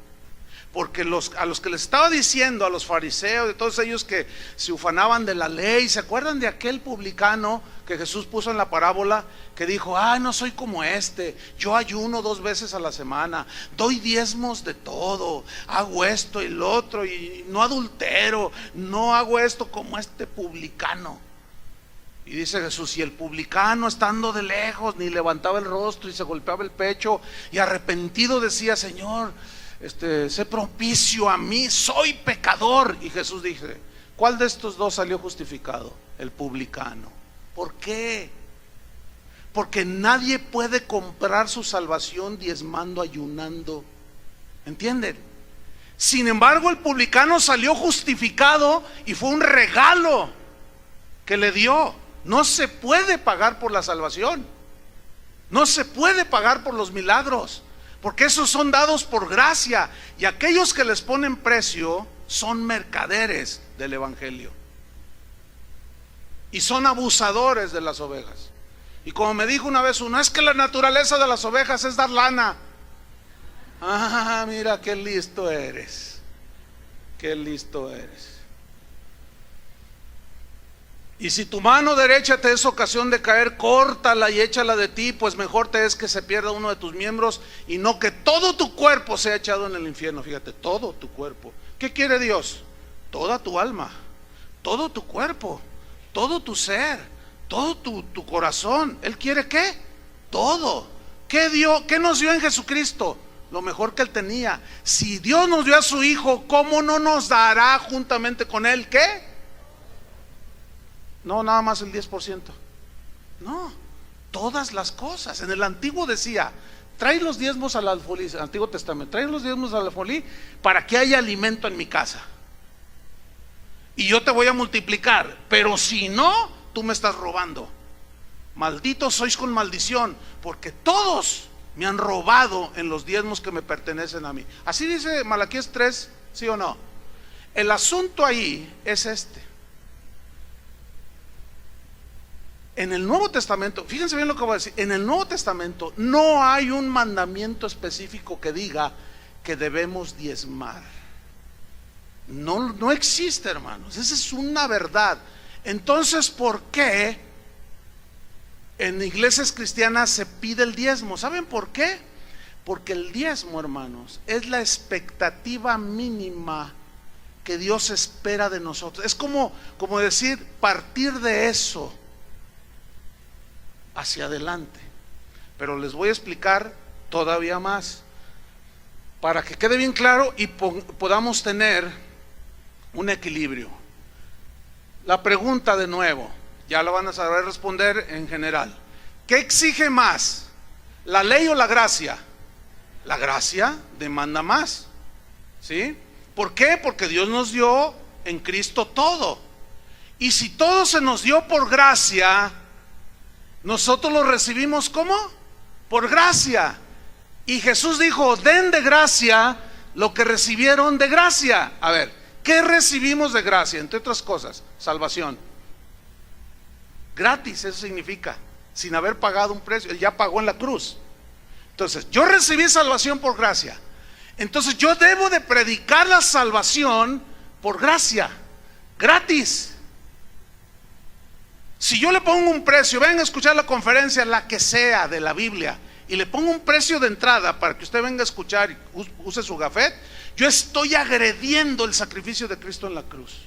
Porque a los que les estaba diciendo, a los fariseos, de todos ellos que se ufanaban de la ley, ¿se acuerdan de aquel publicano que Jesús puso en la parábola? Que dijo: no soy como este, yo ayuno 2 veces a la semana, doy diezmos de todo, hago esto y lo otro, y no adultero, no hago esto como este publicano. Y dice Jesús: y el publicano, estando de lejos, ni levantaba el rostro y se golpeaba el pecho, y arrepentido decía: Señor, sé propicio a mí, soy pecador. Y Jesús dice: ¿cuál de estos dos salió justificado? El publicano. ¿Por qué? Porque nadie puede comprar su salvación diezmando, ayunando. ¿Entienden? Sin embargo, el publicano salió justificado y fue un regalo que le dio. No se puede pagar por la salvación. No se puede pagar por los milagros, porque esos son dados por gracia, y aquellos que les ponen precio son mercaderes del evangelio y son abusadores de las ovejas. Y como me dijo una vez uno, es que la naturaleza de las ovejas es dar lana. Ah, mira qué listo eres, qué listo eres. Y si tu mano derecha te es ocasión de caer, córtala y échala de ti, pues mejor te es que se pierda uno de tus miembros y no que todo tu cuerpo sea echado en el infierno. Fíjate, todo tu cuerpo. ¿Qué quiere Dios? Toda tu alma, todo tu cuerpo, todo tu ser, todo tu corazón. ¿Él quiere qué? Todo. ¿Qué dio? ¿Qué nos dio en Jesucristo? Lo mejor que Él tenía. Si Dios nos dio a su Hijo, ¿cómo no nos dará juntamente con Él qué? No, nada más el 10%. No, todas las cosas. En el antiguo decía, trae los diezmos al alfolí, en el Antiguo Testamento, trae los diezmos al alfolí para que haya alimento en mi casa. Y yo te voy a multiplicar, pero si no, tú me estás robando. Malditos sois con maldición, porque todos me han robado en los diezmos que me pertenecen a mí. Así dice Malaquías 3, ¿sí o no? El asunto ahí es este. En el Nuevo Testamento, fíjense bien lo que voy a decir, en el Nuevo Testamento no hay un mandamiento específico que diga que debemos diezmar. No existe, hermanos, esa es una verdad. Entonces, ¿por qué en iglesias cristianas se pide el diezmo? ¿Saben por qué? Porque el diezmo, hermanos, es la expectativa mínima que Dios espera de nosotros. Es como decir, partir de eso hacia adelante. Pero les voy a explicar todavía más para que quede bien claro y podamos tener un equilibrio. La pregunta de nuevo, ya la van a saber responder en general. ¿Qué exige más? ¿La ley o la gracia? La gracia demanda más, ¿sí? ¿Por qué? Porque Dios nos dio en Cristo todo. Y si todo se nos dio por gracia, nosotros lo recibimos ¿cómo? Por gracia. Y Jesús dijo, den de gracia lo que recibieron de gracia. A ver, ¿qué recibimos de gracia? Entre otras cosas, salvación. Gratis, eso significa, sin haber pagado un precio. Él ya pagó en la cruz. Entonces, yo recibí salvación por gracia. Entonces yo debo de predicar la salvación por gracia, gratis. Si yo le pongo un precio, venga a escuchar la conferencia, la que sea de la Biblia, y le pongo un precio de entrada para que usted venga a escuchar y use su gafet, yo estoy agrediendo el sacrificio de Cristo en la cruz.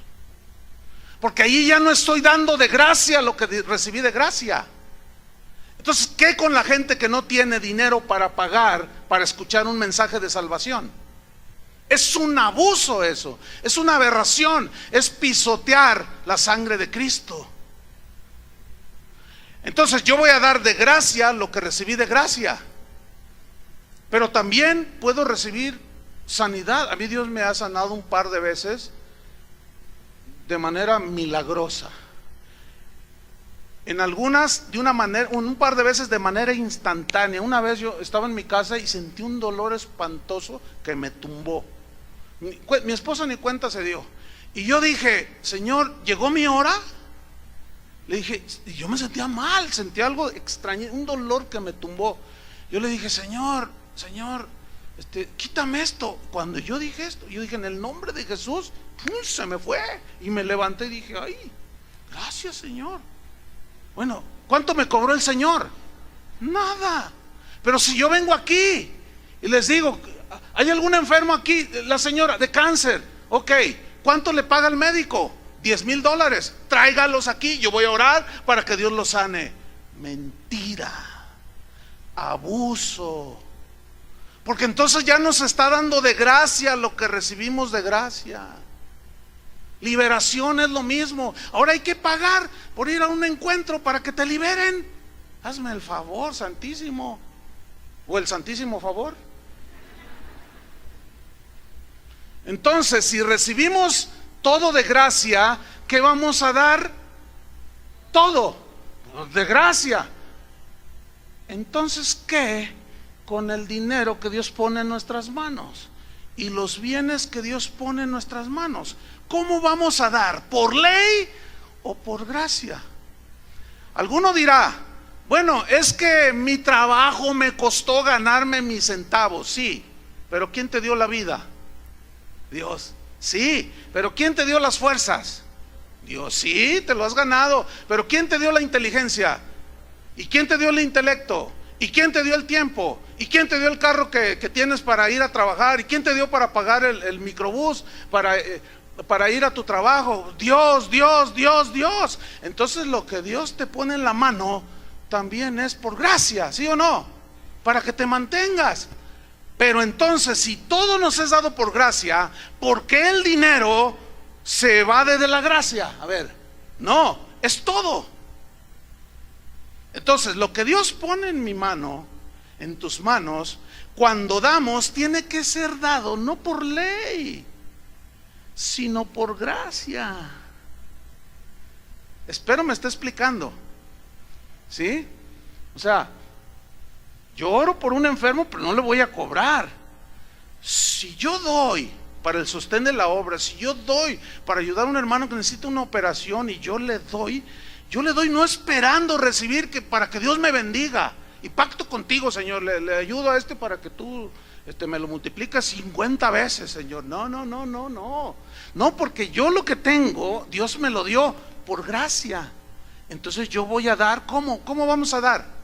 Porque ahí ya no estoy dando de gracia lo que recibí de gracia. Entonces, ¿qué con la gente que no tiene dinero para pagar para escuchar un mensaje de salvación? Es un abuso eso, es una aberración, es pisotear la sangre de Cristo. Entonces yo voy a dar de gracia lo que recibí de gracia, pero también puedo recibir sanidad. A mí Dios me ha sanado un par de veces de manera milagrosa. En algunas de una manera, un par de veces de manera instantánea. Una vez yo estaba en mi casa y sentí un dolor espantoso que me tumbó. Mi esposa ni cuenta se dio. Y yo dije, Señor, ¿llegó mi hora? Le dije, y yo me sentía mal, sentía algo extraño, un dolor que me tumbó. Yo le dije, Señor, quítame esto. Cuando yo dije esto, yo dije, en el nombre de Jesús, se me fue. Y me levanté y dije, ay, gracias, Señor. Bueno, ¿cuánto me cobró el Señor? Nada. Pero si yo vengo aquí y les digo, ¿hay algún enfermo aquí? La señora de cáncer, ok, ¿cuánto le paga el médico? $10,000, tráigalos aquí, yo voy a orar para que Dios los sane. Mentira, abuso. Porque entonces ya nos está dando de gracia lo que recibimos de gracia. Liberación es lo mismo. Ahora hay que pagar por ir a un encuentro para que te liberen. Hazme el favor, Santísimo. O el Santísimo favor. Entonces, si recibimos todo de gracia, ¿qué vamos a dar? Todo de gracia. Entonces, ¿qué con el dinero que Dios pone en nuestras manos y los bienes que Dios pone en nuestras manos? ¿Cómo vamos a dar? ¿Por ley o por gracia? Alguno dirá, bueno, es que mi trabajo me costó ganarme mis centavos. Sí, pero ¿quién te dio la vida? Dios. Sí, pero ¿quién te dio las fuerzas? Dios. Sí, te lo has ganado, pero ¿quién te dio la inteligencia? ¿Y quién te dio el intelecto? ¿Y quién te dio el tiempo? ¿Y quién te dio el carro que tienes para ir a trabajar? ¿Y quién te dio para pagar el microbús para ir a tu trabajo? Dios, Dios, Dios, Dios. Entonces lo que Dios te pone en la mano también es por gracia, ¿sí o no? Para que te mantengas. Pero entonces, si todo nos es dado por gracia, ¿por qué el dinero se evade de la gracia? A ver, no, es todo. Entonces, lo que Dios pone en mi mano, en tus manos, cuando damos, tiene que ser dado no por ley, sino por gracia. Espero me esté explicando, ¿sí? O sea, yo oro por un enfermo, pero no le voy a cobrar. Si yo doy para el sostén de la obra, si yo doy para ayudar a un hermano que necesita una operación y yo le doy no esperando recibir para que Dios me bendiga. Y pacto contigo, Señor, le ayudo a para que tú me lo multiplicas 50 veces, Señor. No, no, no, no, no. No, porque yo lo que tengo, Dios me lo dio por gracia. Entonces yo voy a dar, ¿cómo vamos a dar?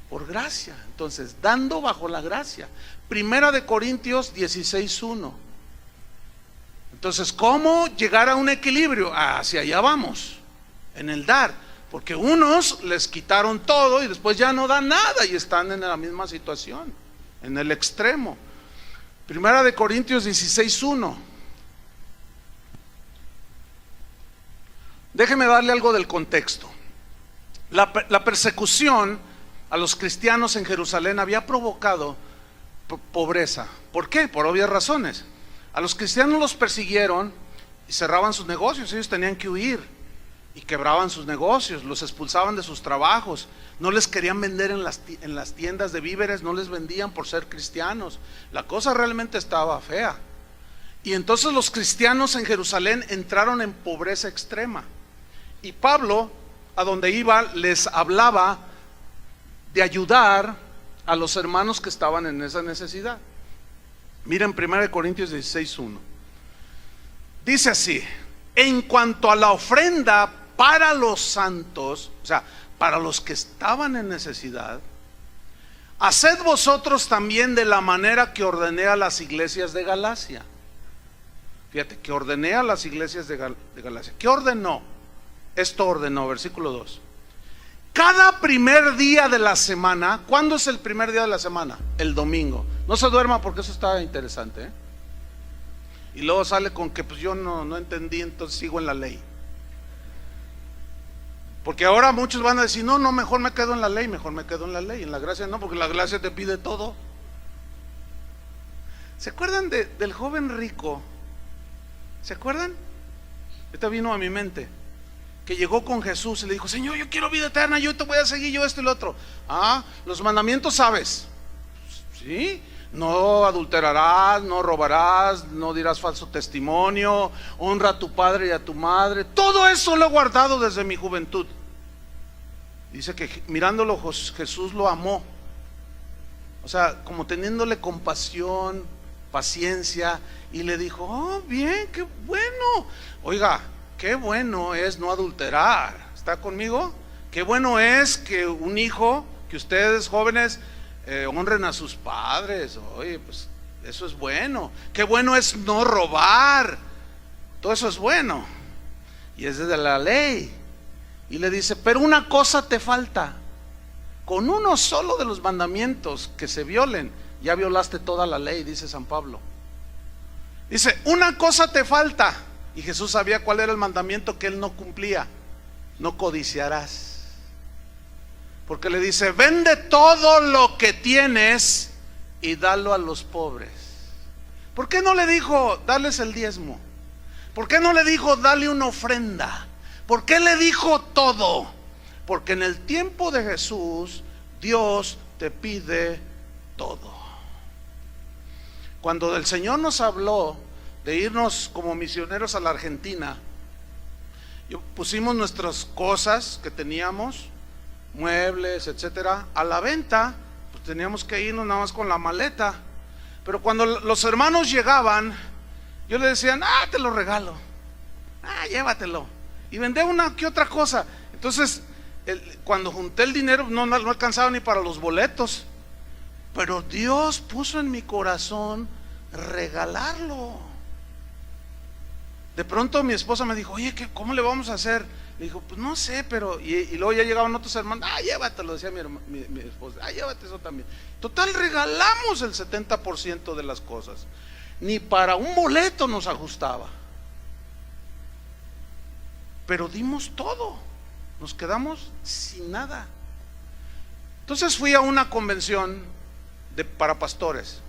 Por gracia. Entonces, dando bajo la gracia. Primera de Corintios 16:1. Entonces, ¿cómo llegar a un equilibrio? Hacia allá vamos, en el dar. Porque unos les quitaron todo y después ya no dan nada y están en la misma situación, en el extremo. Primera de Corintios 16:1. Déjeme darle algo del contexto. La persecución a los cristianos en Jerusalén había provocado pobreza. ¿Por qué? Por obvias razones. A los cristianos los persiguieron y cerraban sus negocios. Ellos tenían que huir y quebraban sus negocios, los expulsaban de sus trabajos. No les querían vender en las tiendas de víveres, no les vendían por ser cristianos. La cosa realmente estaba fea. Y entonces los cristianos en Jerusalén entraron en pobreza extrema. Y Pablo, a donde iba, les hablaba de ayudar a los hermanos que estaban en esa necesidad. Miren 1 Corintios 16:1. Dice así: en cuanto a la ofrenda para los santos, o sea, para los que estaban en necesidad, haced vosotros también de la manera que ordené a las iglesias de Galacia. Fíjate, que ordené a las iglesias de Galacia. ¿Qué ordenó? Esto ordenó, versículo 2. Cada primer día de la semana. ¿Cuándo es el primer día de la semana? El domingo. No se duerma porque eso está interesante, ¿eh? Y luego sale con que pues yo no entendí, entonces sigo en la ley. Porque ahora muchos van a decir, no, mejor me quedo en la ley, en la gracia no, porque la gracia te pide todo. ¿Se acuerdan del joven rico? ¿Se acuerdan? Ahorita vino a mi mente que llegó con Jesús y le dijo, Señor, yo quiero vida eterna, yo te voy a seguir, yo esto y lo otro. Los mandamientos sabes, ¿sí? No adulterarás, no robarás, no dirás falso testimonio, honra a tu padre y a tu madre. Todo eso lo he guardado desde mi juventud. Dice que mirándolo Jesús lo amó. O sea, como teniéndole compasión, paciencia, y le dijo, oh, bien, qué bueno. Oiga, qué bueno es no adulterar. ¿Está conmigo? Qué bueno es que un hijo, que ustedes jóvenes honren a sus padres. Oye, pues eso es bueno. Qué bueno es no robar. Todo eso es bueno. Y es desde la ley. Y le dice, pero una cosa te falta. Con uno solo de los mandamientos que se violen, ya violaste toda la ley, dice San Pablo. Dice, una cosa te falta. Y Jesús sabía cuál era el mandamiento que él no cumplía: no codiciarás. Porque le dice, vende todo lo que tienes y dalo a los pobres. ¿Por qué no le dijo, darles el diezmo? ¿Por qué no le dijo, dale una ofrenda? ¿Por qué le dijo todo? Porque en el tiempo de Jesús, Dios te pide todo. Cuando el Señor nos habló de irnos como misioneros a la Argentina, pusimos nuestras cosas que teníamos, muebles, etcétera, a la venta. Pues teníamos que irnos nada más con la maleta. Pero cuando los hermanos llegaban, yo les decía, te lo regalo, llévatelo, y vendé una que otra cosa. Entonces, cuando junté el dinero, no alcanzaba ni para los boletos. Pero Dios puso en mi corazón regalarlo. De pronto mi esposa me dijo, oye, ¿cómo le vamos a hacer? Le dijo, pues no sé, pero... Y luego ya llegaban otros hermanos, llévatelo, decía mi esposa, llévate eso también. Total, regalamos el 70% de las cosas. Ni para un boleto nos ajustaba. Pero dimos todo, nos quedamos sin nada. Entonces fui a una convención para pastores.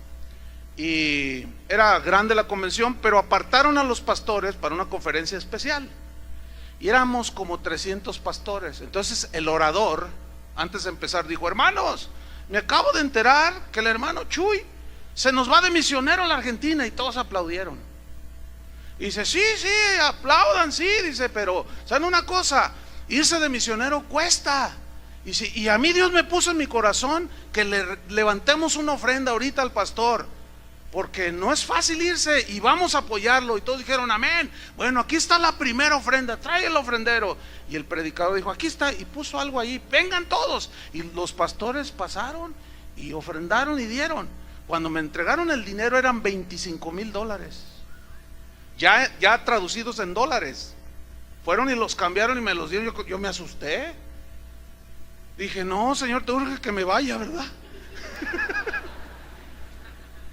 Y era grande la convención, pero apartaron a los pastores para una conferencia especial. Y éramos como 300 pastores. Entonces el orador, antes de empezar, dijo, hermanos, me acabo de enterar que el hermano Chuy se nos va de misionero a la Argentina. Y todos aplaudieron. Y dice, sí, aplaudan, sí. Dice, pero ¿saben una cosa? Irse de misionero cuesta. Y a mí Dios me puso en mi corazón que le levantemos una ofrenda ahorita al pastor, porque no es fácil irse, y vamos a apoyarlo. Y todos dijeron amén. Bueno, aquí está la primera ofrenda, trae el ofrendero. Y el predicador dijo, aquí está, y puso algo ahí, vengan todos. Y los pastores pasaron y ofrendaron y dieron. Cuando me entregaron el dinero eran $25,000, ya traducidos en dólares. Fueron y los cambiaron y me los dieron. Yo me asusté. Dije, no, Señor, te urge que me vaya, ¿verdad?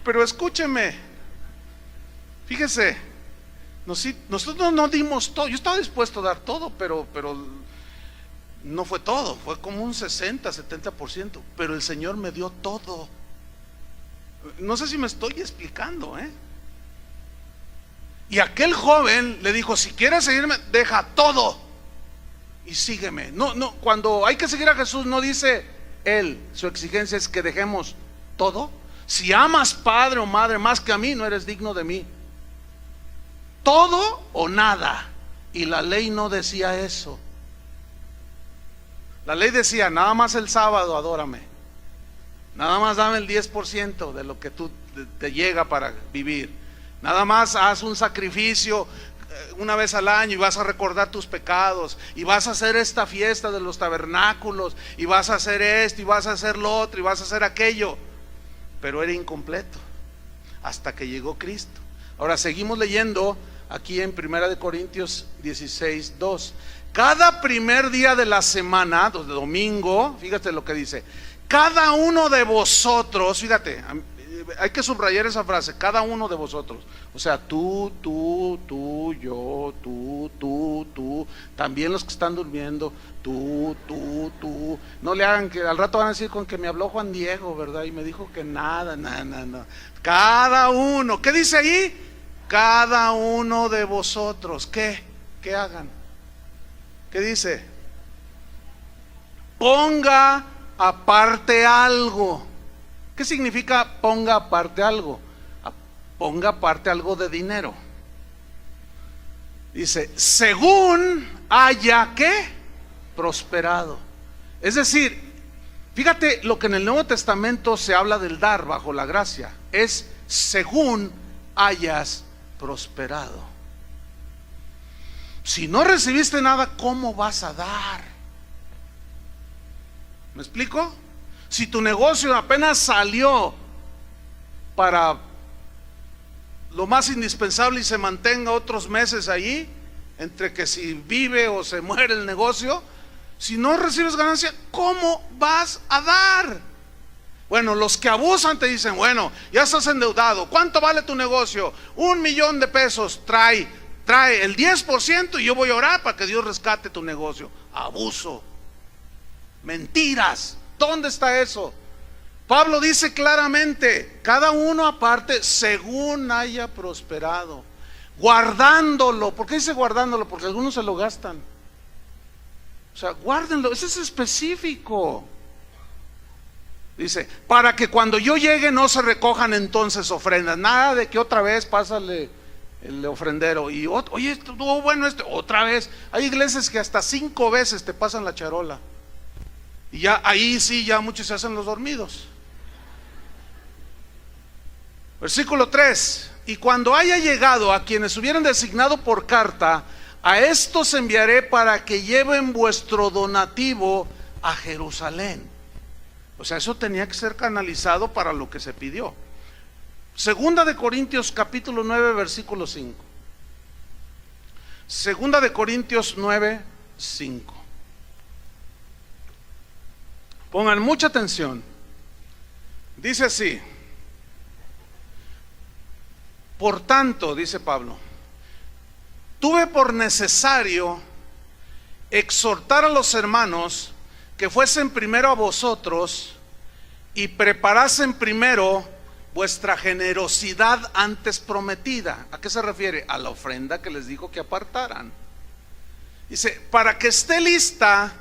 Pero escúcheme, fíjese, nosotros no dimos todo. Yo estaba dispuesto a dar todo, pero no fue todo, fue como un 60-70%. Pero el Señor me dio todo. No sé si me estoy explicando, Y aquel joven le dijo, si quieres seguirme, deja todo y sígueme. No, cuando hay que seguir a Jesús, no dice él, su exigencia es que dejemos todo. Si amas padre o madre más que a mí, no eres digno de mí. Todo o nada. Y la ley no decía eso. La ley decía, nada más el sábado adórame, nada más dame el 10% de lo que te llega para vivir, nada más haz un sacrificio una vez al año y vas a recordar tus pecados, y vas a hacer esta fiesta de los tabernáculos, y vas a hacer esto, y vas a hacer lo otro, y vas a hacer aquello. Pero era incompleto hasta que llegó Cristo. Ahora seguimos leyendo aquí en 1 Corintios 16:2. Cada primer día de la semana, de domingo, fíjate lo que dice, cada uno de vosotros, fíjate, hay que subrayar esa frase, cada uno de vosotros. O sea, tú, yo, tú, también los que están durmiendo, tú. No le hagan que al rato van a decir con que me habló Juan Diego, ¿verdad? Y me dijo que nada. Cada uno, ¿qué dice ahí? Cada uno de vosotros, ¿qué hagan? ¿Qué dice? Ponga aparte algo. ¿Qué significa ponga aparte algo? Ponga aparte algo de dinero. Dice, según haya ¿qué? Prosperado. Es decir, fíjate lo que en el Nuevo Testamento se habla del dar bajo la gracia. Es según hayas prosperado. Si no recibiste nada, ¿cómo vas a dar? ¿Me explico? Si tu negocio apenas salió para lo más indispensable y se mantenga otros meses allí, entre que si vive o se muere el negocio, si no recibes ganancia, ¿cómo vas a dar? Bueno, los que abusan te dicen, bueno, ya estás endeudado, ¿cuánto vale tu negocio? $1,000,000, trae el 10% y yo voy a orar para que Dios rescate tu negocio. Abuso, mentiras. ¿Dónde está eso? Pablo dice claramente, cada uno aparte según haya prosperado, guardándolo. ¿Por qué dice guardándolo? Porque algunos se lo gastan. O sea, guárdenlo, eso es específico. Dice, para que cuando yo llegue no se recojan entonces ofrendas. Nada de que otra vez pásale el ofrendero y oye, estuvo bueno otra vez. Hay iglesias que hasta 5 veces te pasan la charola. Y ya ahí sí, ya muchos se hacen los dormidos. Versículo 3: y cuando haya llegado a quienes hubieran designado por carta, a estos enviaré para que lleven vuestro donativo a Jerusalén. O sea, eso tenía que ser canalizado para lo que se pidió. Segunda de Corintios capítulo 9 versículo 5. Segunda de Corintios 9, 5. Pongan mucha atención. Dice así: por tanto, dice Pablo, tuve por necesario exhortar a los hermanos que fuesen primero a vosotros y preparasen primero vuestra generosidad antes prometida. ¿A qué se refiere? A la ofrenda que les dijo que apartaran. Dice, para que esté lista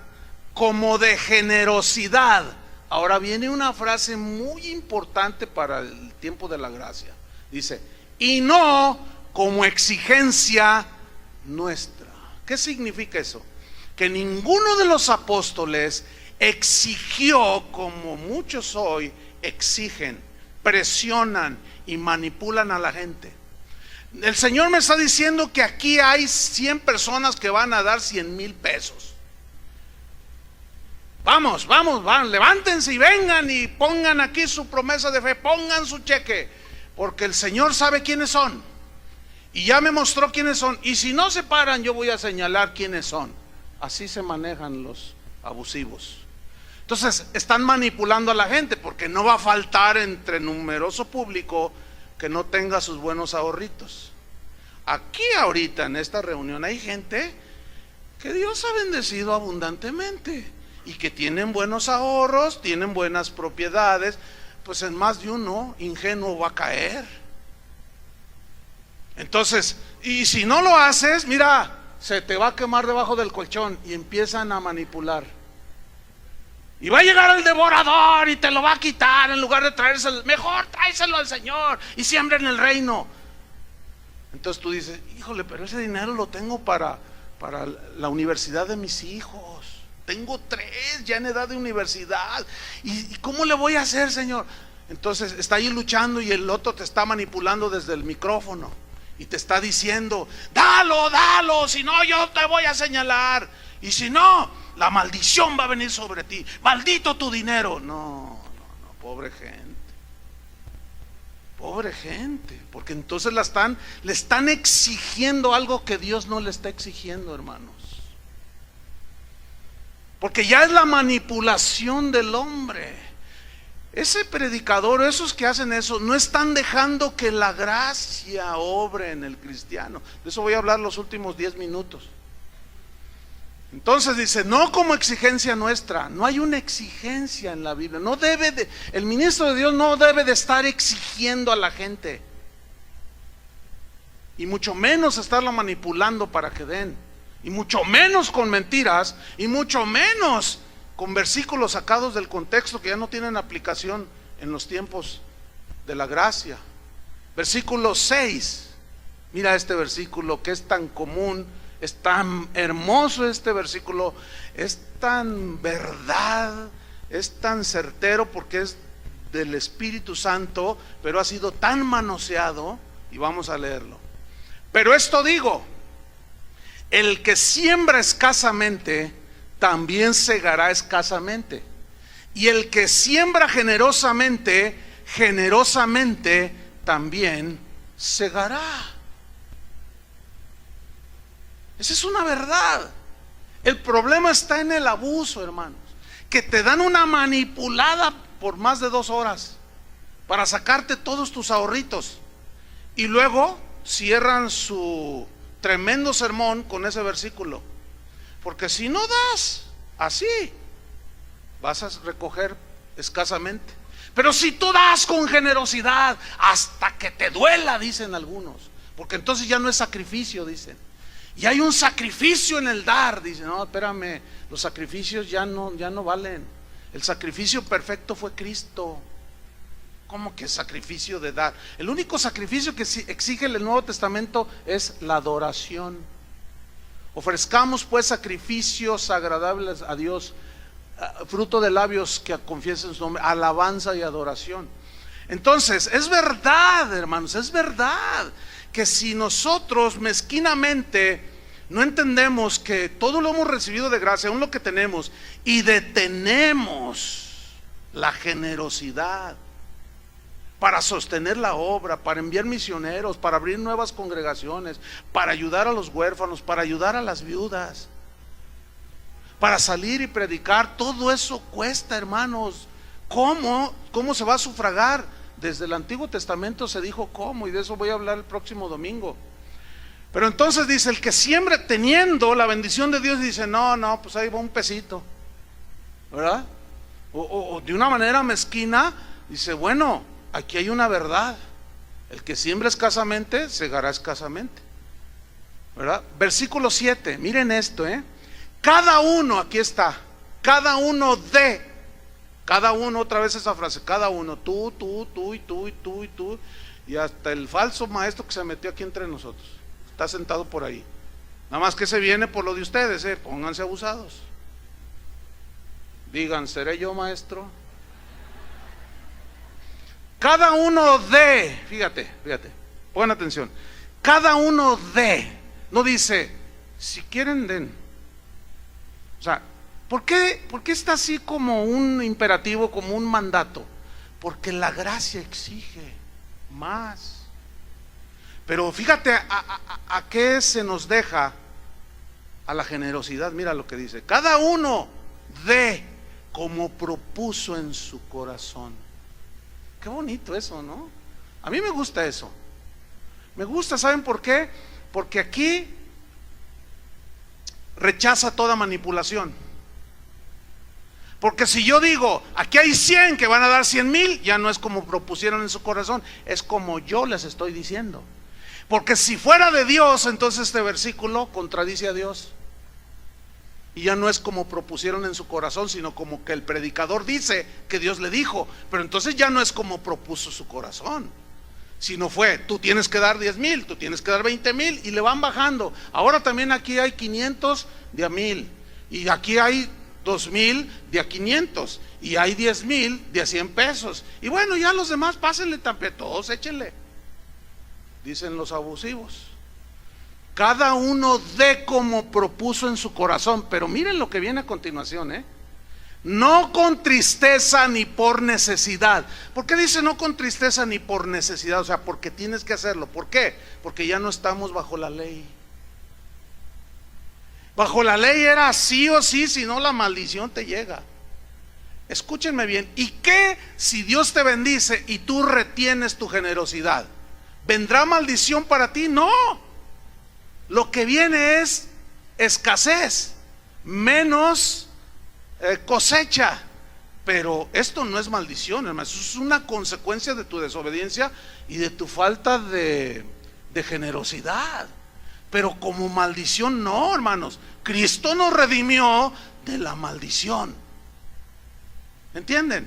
como de generosidad. Ahora viene una frase muy importante para el tiempo de la gracia. Dice, y no como exigencia nuestra. ¿Qué significa eso? Que ninguno de los apóstoles exigió como muchos hoy exigen, presionan y manipulan a la gente. El Señor me está diciendo que aquí hay 100 personas que van a dar 100,000 pesos. Vamos, levántense y vengan y pongan aquí su promesa de fe, pongan su cheque, porque el Señor sabe quiénes son y ya me mostró quiénes son, y si no se paran yo voy a señalar quiénes son. Así se manejan los abusivos. Entonces están manipulando a la gente, porque no va a faltar entre numeroso público que no tenga sus buenos ahorritos. Aquí ahorita en esta reunión hay gente que Dios ha bendecido abundantemente y que tienen buenos ahorros, tienen buenas propiedades. Pues en más de uno ingenuo va a caer. Entonces, y si no lo haces, mira, se te va a quemar debajo del colchón, y empiezan a manipular. Y va a llegar el devorador y te lo va a quitar, en lugar de traérselo. Mejor tráeselo al Señor y siembra en el reino. Entonces tú dices, híjole, pero ese dinero lo tengo para la universidad de mis hijos. Tengo 3 ya en edad de universidad. ¿Y cómo le voy a hacer, Señor? Entonces está ahí luchando y el otro te está manipulando desde el micrófono y te está diciendo, dalo, si no yo te voy a señalar, y si no, la maldición va a venir sobre ti, maldito tu dinero. No, pobre gente, porque entonces le están exigiendo algo que Dios no le está exigiendo, hermanos. Porque ya es la manipulación del hombre. Ese predicador, esos que hacen eso, no están dejando que la gracia obre en el cristiano. De eso voy a hablar los últimos 10 minutos. Entonces dice, no como exigencia nuestra. No hay una exigencia en la Biblia. El ministro de Dios no debe de estar exigiendo a la gente, y mucho menos estarlo manipulando para que den, y mucho menos con mentiras, y mucho menos con versículos sacados del contexto que ya no tienen aplicación en los tiempos de la gracia. Versículo 6. Mira este versículo que es tan común, es tan hermoso este versículo, es tan verdad, es tan certero porque es del Espíritu Santo, pero ha sido tan manoseado, y vamos a leerlo. Pero esto digo, el que siembra escasamente también segará escasamente, y el que siembra generosamente, generosamente también segará. Esa es una verdad. El problema está en el abuso, hermanos, que te dan una manipulada por más de 2 horas para sacarte todos tus ahorritos, y luego cierran su tremendo sermón con ese versículo. Porque si no das así, vas a recoger escasamente. Pero si tú das con generosidad hasta que te duela, dicen algunos, porque entonces ya no es sacrificio, dicen. Y hay un sacrificio en el dar, dicen. No, espérame, los sacrificios ya no valen. El sacrificio perfecto fue Cristo. ¿Cómo que sacrificio de dar? El único sacrificio que exige el Nuevo Testamento es la adoración. Ofrezcamos pues sacrificios agradables a Dios, fruto de labios que confiesen su nombre, alabanza y adoración. Entonces, es verdad, hermanos, es verdad que si nosotros mezquinamente no entendemos que todo lo hemos recibido de gracia, aún lo que tenemos, y detenemos la generosidad para sostener la obra, para enviar misioneros, para abrir nuevas congregaciones, para ayudar a los huérfanos, para ayudar a las viudas, para salir y predicar, todo eso cuesta, hermanos. ¿Cómo se va a sufragar? Desde el Antiguo Testamento se dijo cómo, y de eso voy a hablar el próximo domingo. Pero entonces dice, el que siembra teniendo la bendición de Dios, dice, no, pues ahí va un pesito, ¿verdad? O de una manera mezquina, dice, bueno, aquí hay una verdad: el que siembra escasamente, segará escasamente, ¿verdad? Versículo 7, miren esto, cada uno, aquí está, cada uno, otra vez esa frase, cada uno, tú, y tú, y tú, y tú, y hasta el falso maestro que se metió aquí entre nosotros, está sentado por ahí. Nada más que se viene por lo de ustedes, pónganse abusados. Digan, ¿seré yo maestro? Cada uno fíjate, pongan atención, cada uno no dice, si quieren den. O sea, ¿por qué está así como un imperativo, como un mandato? Porque la gracia exige más. Pero fíjate a qué se nos deja, a la generosidad. Mira lo que dice, cada uno dé como propuso en su corazón. Qué bonito eso, ¿no? A mí me gusta eso. Me gusta, ¿saben por qué? Porque aquí rechaza toda manipulación. Porque si yo digo, aquí hay 100 que van a dar 100,000, ya no es como propusieron en su corazón, es como yo les estoy diciendo. Porque si fuera de Dios, entonces este versículo contradice a Dios. Y ya no es como propusieron en su corazón, sino como que el predicador dice que Dios le dijo. Pero entonces ya no es como propuso su corazón, sino fue, tú tienes que dar 10,000, tú tienes que dar 20,000, y le van bajando. Ahora también aquí hay 500 de a 1,000, y aquí hay 2,000 de a 500, y hay 10,000 de a 100 pesos. Y bueno, ya los demás pásenle también, todos échenle, dicen los abusivos. Cada uno dé como propuso en su corazón. Pero miren lo que viene a continuación, no con tristeza ni por necesidad. ¿Por qué dice no con tristeza ni por necesidad? O sea, porque tienes que hacerlo. ¿Por qué? Porque ya no estamos bajo la ley. Bajo la ley era sí o sí, si no la maldición te llega. Escúchenme bien. ¿Y qué si Dios te bendice y tú retienes tu generosidad? ¿Vendrá maldición para ti? No. Lo que viene es escasez, menos cosecha. Pero esto no es maldición, hermano, eso es una consecuencia de tu desobediencia y de tu falta de generosidad. Pero como maldición no, hermanos. Cristo nos redimió de la maldición, ¿entienden?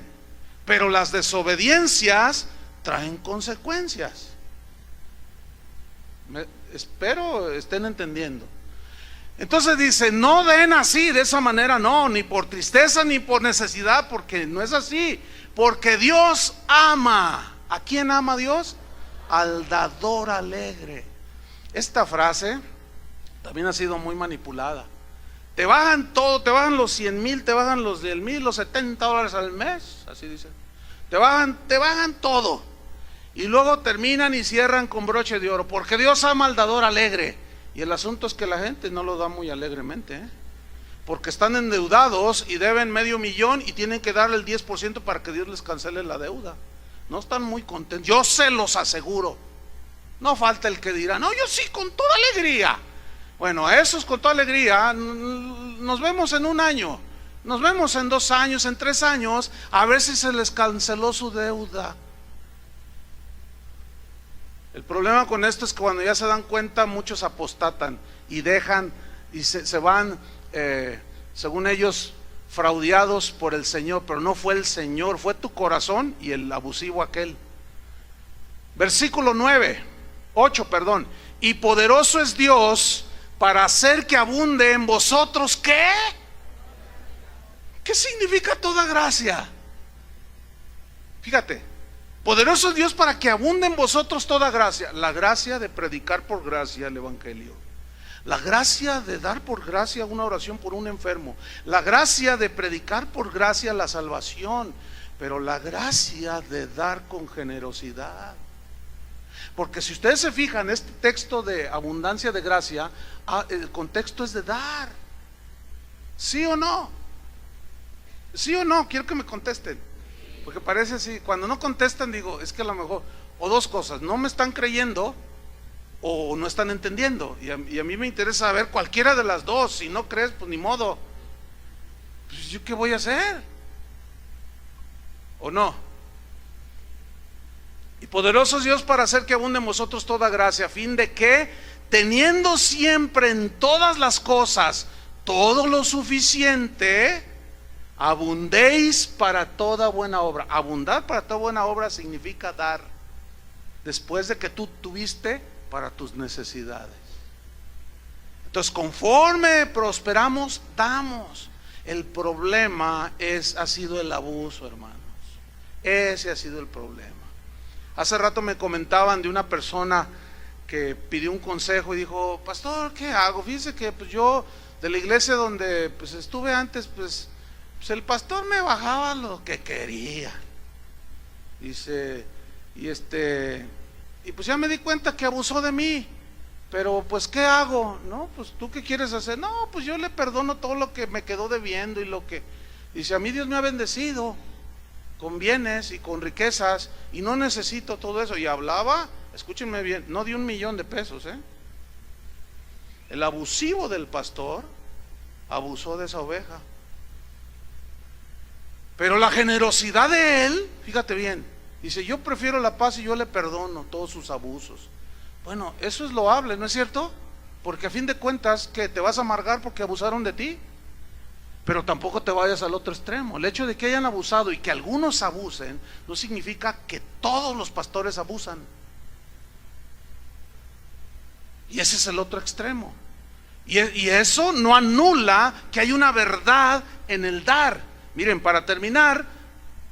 Pero las desobediencias traen consecuencias. Espero estén entendiendo. Entonces dice, no den así, de esa manera, no, ni por tristeza ni por necesidad, porque no es así. Porque Dios ama. ¿A quién ama Dios? Al dador alegre. Esta frase también ha sido muy manipulada. Te bajan todo, te bajan los 100,000, te bajan los 10,000, los $70 al mes, así dice. Te bajan todo. Y luego terminan y cierran con broche de oro, porque Dios ama al dador alegre. Y el asunto es que la gente no lo da muy alegremente, porque están endeudados y deben $500,000 y tienen que darle el 10% para que Dios les cancele la deuda. No están muy contentos, yo se los aseguro. No falta el que dirá, no, yo sí, con toda alegría. Bueno, esos con toda alegría, nos vemos en un año. Nos vemos en 2 años, en 3 años, a ver si se les canceló su deuda. El problema con esto es que cuando ya se dan cuenta, muchos apostatan y dejan y se van, según ellos, fraudeados por el Señor, pero no fue el Señor, fue tu corazón y el abusivo aquel. Versículo 8, perdón. Y poderoso es Dios para hacer que abunde en vosotros, ¿qué? ¿Qué significa toda gracia? Fíjate, poderoso es Dios para que abunde en vosotros toda gracia. La gracia de predicar por gracia el evangelio, la gracia de dar por gracia una oración por un enfermo, la gracia de predicar por gracia la salvación, pero la gracia de dar con generosidad. Porque si ustedes se fijan, este texto de abundancia de gracia, el contexto es de dar. ¿Sí o no? ¿Sí o no? Quiero que me contesten, porque parece así, cuando no contestan digo, es que a lo mejor, o dos cosas, no me están creyendo o no están entendiendo, y a mí me interesa saber cualquiera de las dos. Si no crees, pues ni modo, pues yo qué voy a hacer, o no. Y poderoso es Dios para hacer que abunde en vosotros toda gracia, a fin de que, teniendo siempre en todas las cosas todo lo suficiente, abundéis para toda buena obra. Abundar para toda buena obra significa dar, después de que tú tuviste para tus necesidades. Entonces, conforme prosperamos, damos. El problema ha sido el abuso, hermanos. Ese ha sido el problema. Hace rato me comentaban de una persona que pidió un consejo y dijo: pastor, ¿qué hago? Fíjese que pues yo, de la iglesia donde pues estuve antes, pues el pastor me bajaba lo que quería. Dice, y pues ya me di cuenta que abusó de mí, pero pues ¿qué hago? No, pues ¿tú qué quieres hacer? No, pues yo le perdono todo lo que me quedó debiendo y lo que... Dice, a mí Dios me ha bendecido con bienes y con riquezas y no necesito todo eso. Y hablaba, escúchenme bien, no de $1,000,000, El abusivo del pastor abusó de esa oveja. Pero la generosidad de él, fíjate bien, dice, yo prefiero la paz y yo le perdono todos sus abusos. Bueno, eso es loable, ¿no es cierto? Porque a fin de cuentas, ¿que te vas a amargar porque abusaron de ti? Pero tampoco te vayas al otro extremo. El hecho de que hayan abusado y que algunos abusen no significa que todos los pastores abusan. Y ese es el otro extremo. Y eso no anula que hay una verdad en el dar. Miren, para terminar,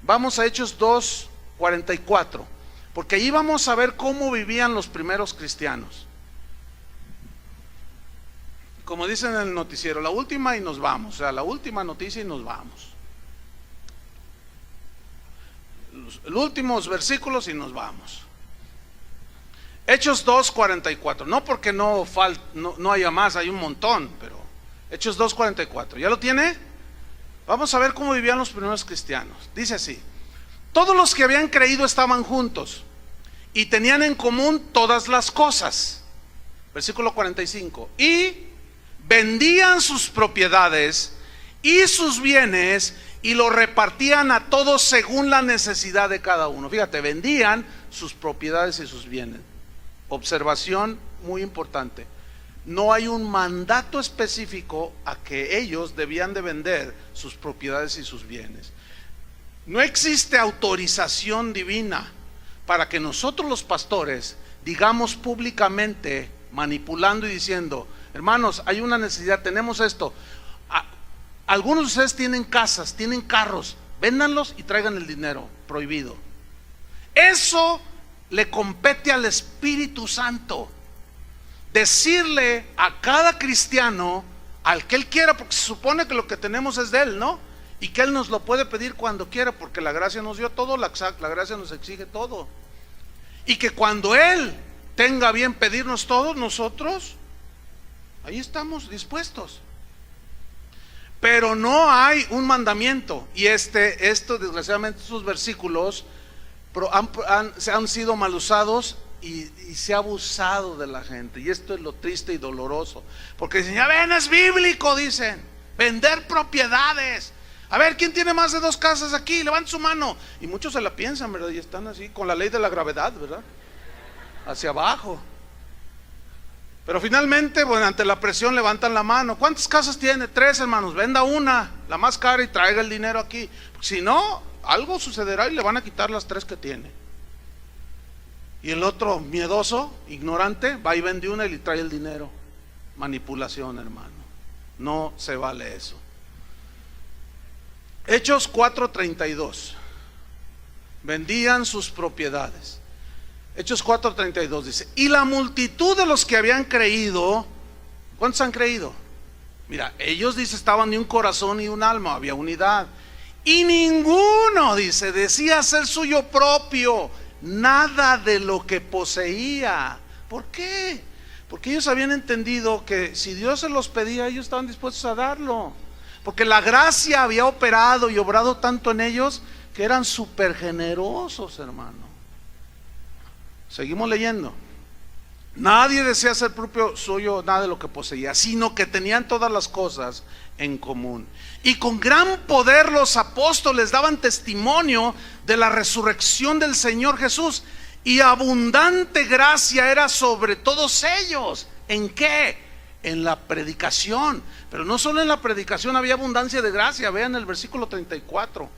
vamos a Hechos 2:44, porque ahí vamos a ver cómo vivían los primeros cristianos. Como dicen en el noticiero, la última y nos vamos, o sea, la última noticia y nos vamos. Los últimos versículos y nos vamos. Hechos 2:44, no porque no haya más, hay un montón, pero Hechos 2:44, ¿ya lo tiene? Vamos a ver cómo vivían los primeros cristianos. Dice así: todos los que habían creído estaban juntos y tenían en común todas las cosas. Versículo 45. Y vendían sus propiedades y sus bienes y lo repartían a todos según la necesidad de cada uno. Fíjate, vendían sus propiedades y sus bienes. Observación muy importante: no hay un mandato específico a que ellos debían de vender sus propiedades y sus bienes. No existe autorización divina para que nosotros los pastores digamos públicamente, manipulando y diciendo: hermanos, hay una necesidad, tenemos esto. Algunos de ustedes tienen casas, tienen carros, véndanlos y traigan el dinero. Prohibido. Eso le compete al Espíritu Santo. Decirle a cada cristiano, al que él quiera, porque se supone que lo que tenemos es de él, ¿no? Y que él nos lo puede pedir cuando quiera, porque la gracia nos dio todo, la gracia nos exige todo. Y que cuando él tenga bien pedirnos todo, nosotros ahí estamos dispuestos. Pero no hay un mandamiento. Y esto desgraciadamente, estos versículos han sido mal usados y se ha abusado de la gente. Y esto es lo triste y doloroso, porque dicen: ya ven, es bíblico, dicen, vender propiedades. A ver, ¿quién tiene más de 2 casas aquí? Levante su mano. Y muchos se la piensan, ¿verdad? Y están así, con la ley de la gravedad, ¿verdad? Hacia abajo. Pero finalmente, bueno, ante la presión levantan la mano. ¿Cuántas casas tiene? 3, hermanos. Venda una, la más cara, y traiga el dinero aquí. Si no, algo sucederá y le van a quitar las 3 que tiene. Y el otro, miedoso, ignorante, va y vende una y le trae el dinero. Manipulación, hermano. No se vale eso. Hechos 4:32. Vendían sus propiedades. Hechos 4:32 dice: y la multitud de los que habían creído, ¿cuántos han creído? Mira, ellos, dice, estaban de un corazón y un alma, había unidad. Y ninguno, dice, decía ser suyo propio nada de lo que poseía. ¿Por qué? Porque ellos habían entendido que si Dios se los pedía, ellos estaban dispuestos a darlo. Porque la gracia había operado y obrado tanto en ellos que eran súper generosos, hermano. Seguimos leyendo. Nadie desea ser propio suyo nada de lo que poseía, sino que tenían todas las cosas en común. Y con gran poder los apóstoles daban testimonio de la resurrección del Señor Jesús, y abundante gracia era sobre todos ellos. ¿En qué? En la predicación. Pero no solo en la predicación había abundancia de gracia. Vean el versículo 34.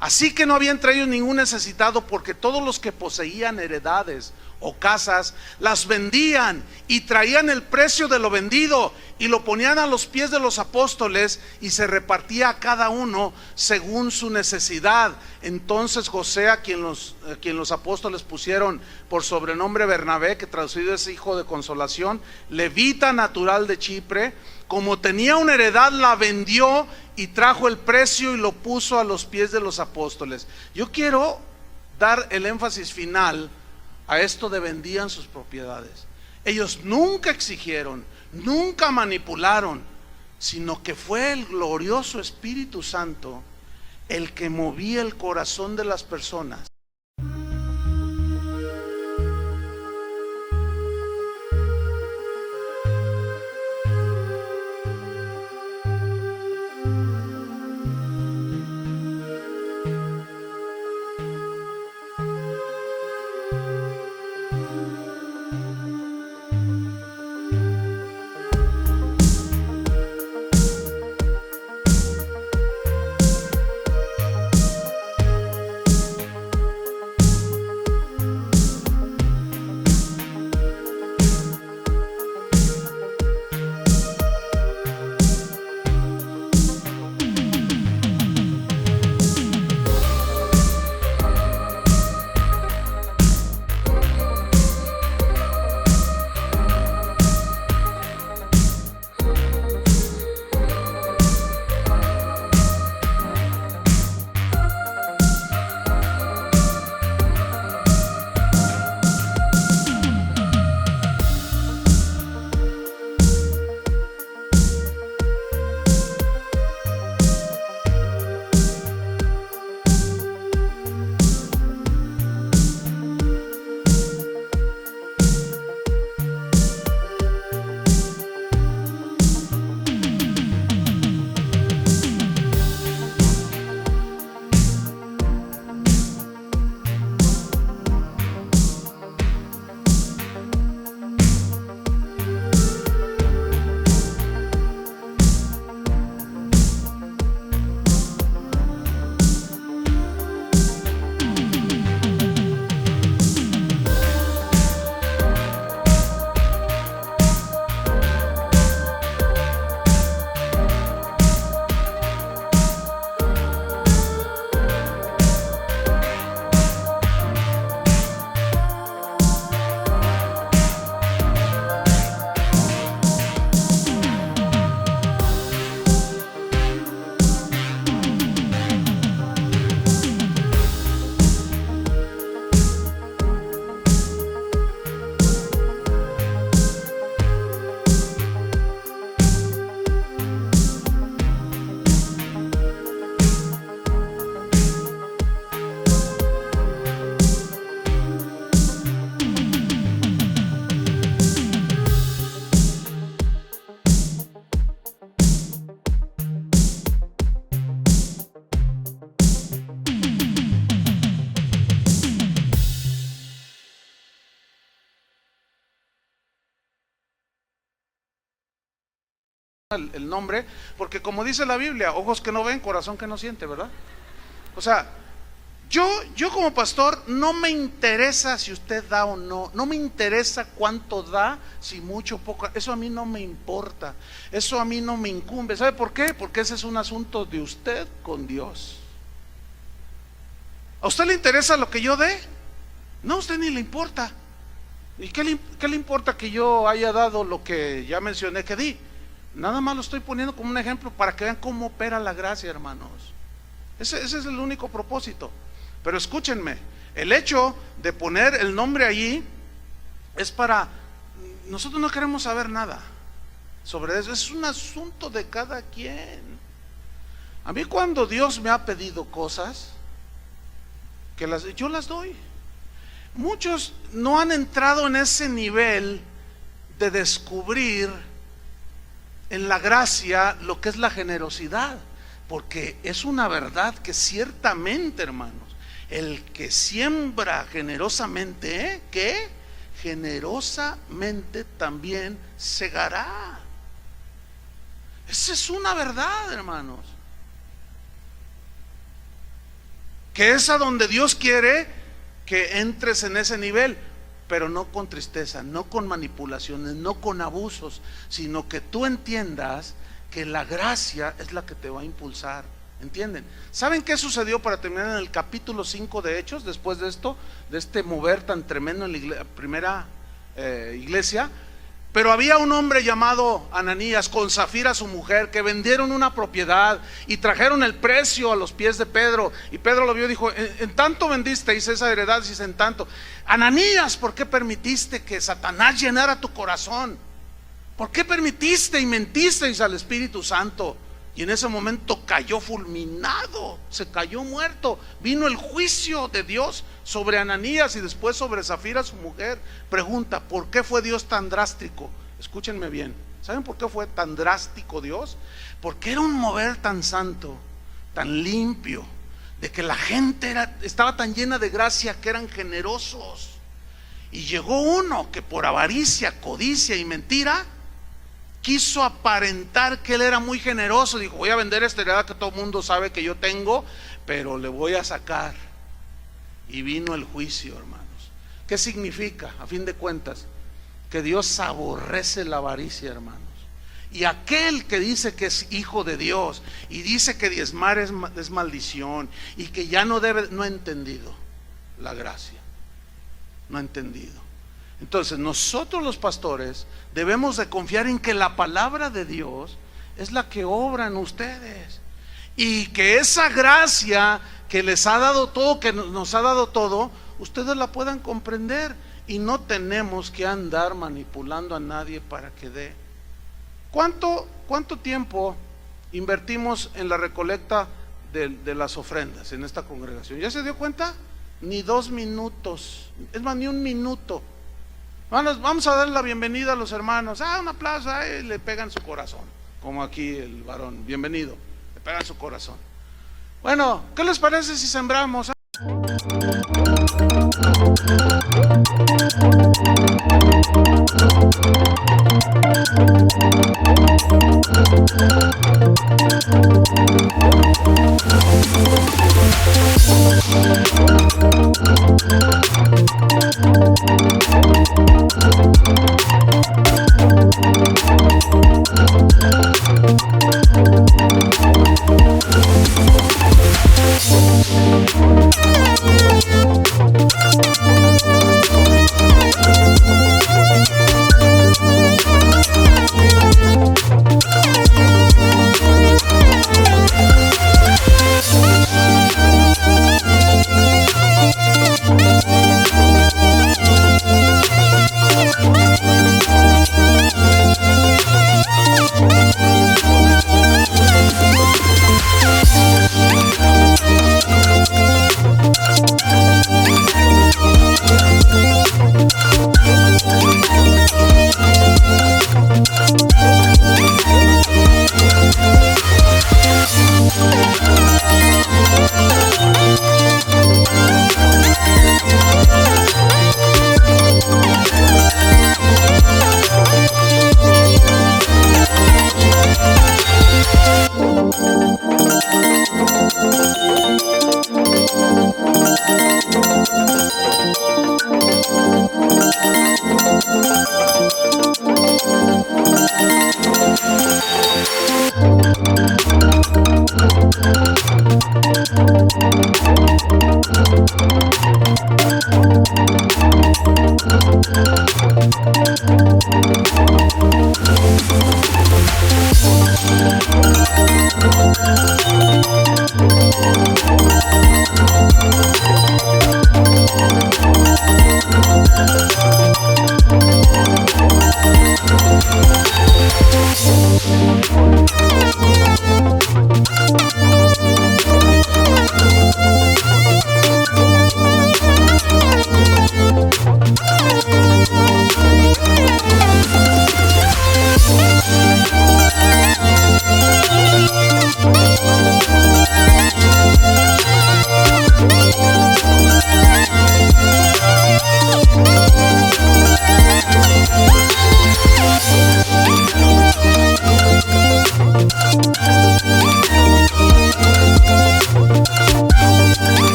Así que no había entre ellos ningún necesitado, porque todos los que poseían heredades o casas las vendían y traían el precio de lo vendido y lo ponían a los pies de los apóstoles, y se repartía a cada uno según su necesidad. Entonces José, a quien los apóstoles pusieron por sobrenombre Bernabé, que traducido es hijo de consolación, levita natural de Chipre, como tenía una heredad, la vendió y trajo el precio y lo puso a los pies de los apóstoles. Yo quiero dar el énfasis final a esto de vendían sus propiedades. Ellos nunca exigieron, nunca manipularon, sino que fue el glorioso Espíritu Santo el que movía el corazón de las personas. el nombre, porque como dice la Biblia, ojos que no ven, corazón que no siente, ¿verdad? O sea, yo como pastor no me interesa si usted da o no, no me interesa cuánto da, si mucho o poco, eso a mí no me importa, eso a mí no me incumbe. ¿Sabe por qué? Porque ese es un asunto de usted con Dios. ¿A usted le interesa lo que yo dé? No, a usted ni le importa. ¿Y qué le importa que yo haya dado lo que ya mencioné que di? Nada más lo estoy poniendo como un ejemplo para que vean cómo opera la gracia, hermanos. Ese es el único propósito. Pero escúchenme, el hecho de poner el nombre allí es para, nosotros no queremos saber nada sobre eso, es un asunto de cada quien. A mí cuando Dios me ha pedido cosas, yo las doy. Muchos no han entrado en ese nivel de descubrir en la gracia lo que es la generosidad, porque es una verdad que ciertamente, hermanos, el que siembra generosamente, ¿qué? Generosamente también segará. Esa es una verdad, hermanos, que es a donde Dios quiere que entres en ese nivel, pero no con tristeza, no con manipulaciones, no con abusos, sino que tú entiendas que la gracia es la que te va a impulsar. ¿Entienden? ¿Saben qué sucedió para terminar en el capítulo 5 de Hechos? Después de esto, de este mover tan tremendo en la primera iglesia. Pero había un hombre llamado Ananías con Zafira su mujer, que vendieron una propiedad y trajeron el precio a los pies de Pedro. Y Pedro lo vio y dijo: en tanto vendisteis esa heredad, dice, en tanto. Ananías, ¿por qué permitiste que Satanás llenara tu corazón? ¿Por qué permitiste y mentisteis al Espíritu Santo? Y en ese momento cayó fulminado, se cayó muerto. Vino el juicio de Dios sobre Ananías y después sobre Zafira su mujer. Pregunta: ¿por qué fue Dios tan drástico? Escúchenme bien. ¿Saben por qué fue tan drástico Dios? Porque era un mover tan santo, tan limpio, de que la gente estaba tan llena de gracia que eran generosos. Y llegó uno que por avaricia, codicia y mentira quiso aparentar que él era muy generoso. Dijo: voy a vender esta heredad que todo el mundo sabe que yo tengo, pero le voy a sacar. Y vino el juicio, hermanos. ¿Qué significa? A fin de cuentas, que Dios aborrece la avaricia, hermanos. Y aquel que dice que es hijo de Dios y dice que diezmar es maldición y que ya no debe, no ha entendido la gracia, no ha entendido. Entonces nosotros los pastores debemos de confiar en que la palabra de Dios es la que obra en ustedes, y que esa gracia que les ha dado todo, que nos ha dado todo, ustedes la puedan comprender. Y no tenemos que andar manipulando a nadie para que dé. ¿Cuánto tiempo invertimos en la recolecta de las ofrendas en esta congregación? ¿Ya se dio cuenta? Ni 2 minutos, es más, ni 1 minuto. Vamos a darle la bienvenida a los hermanos. Un aplauso, le pegan su corazón, como aquí el varón, bienvenido, le pegan su corazón. Bueno, ¿qué les parece si sembramos?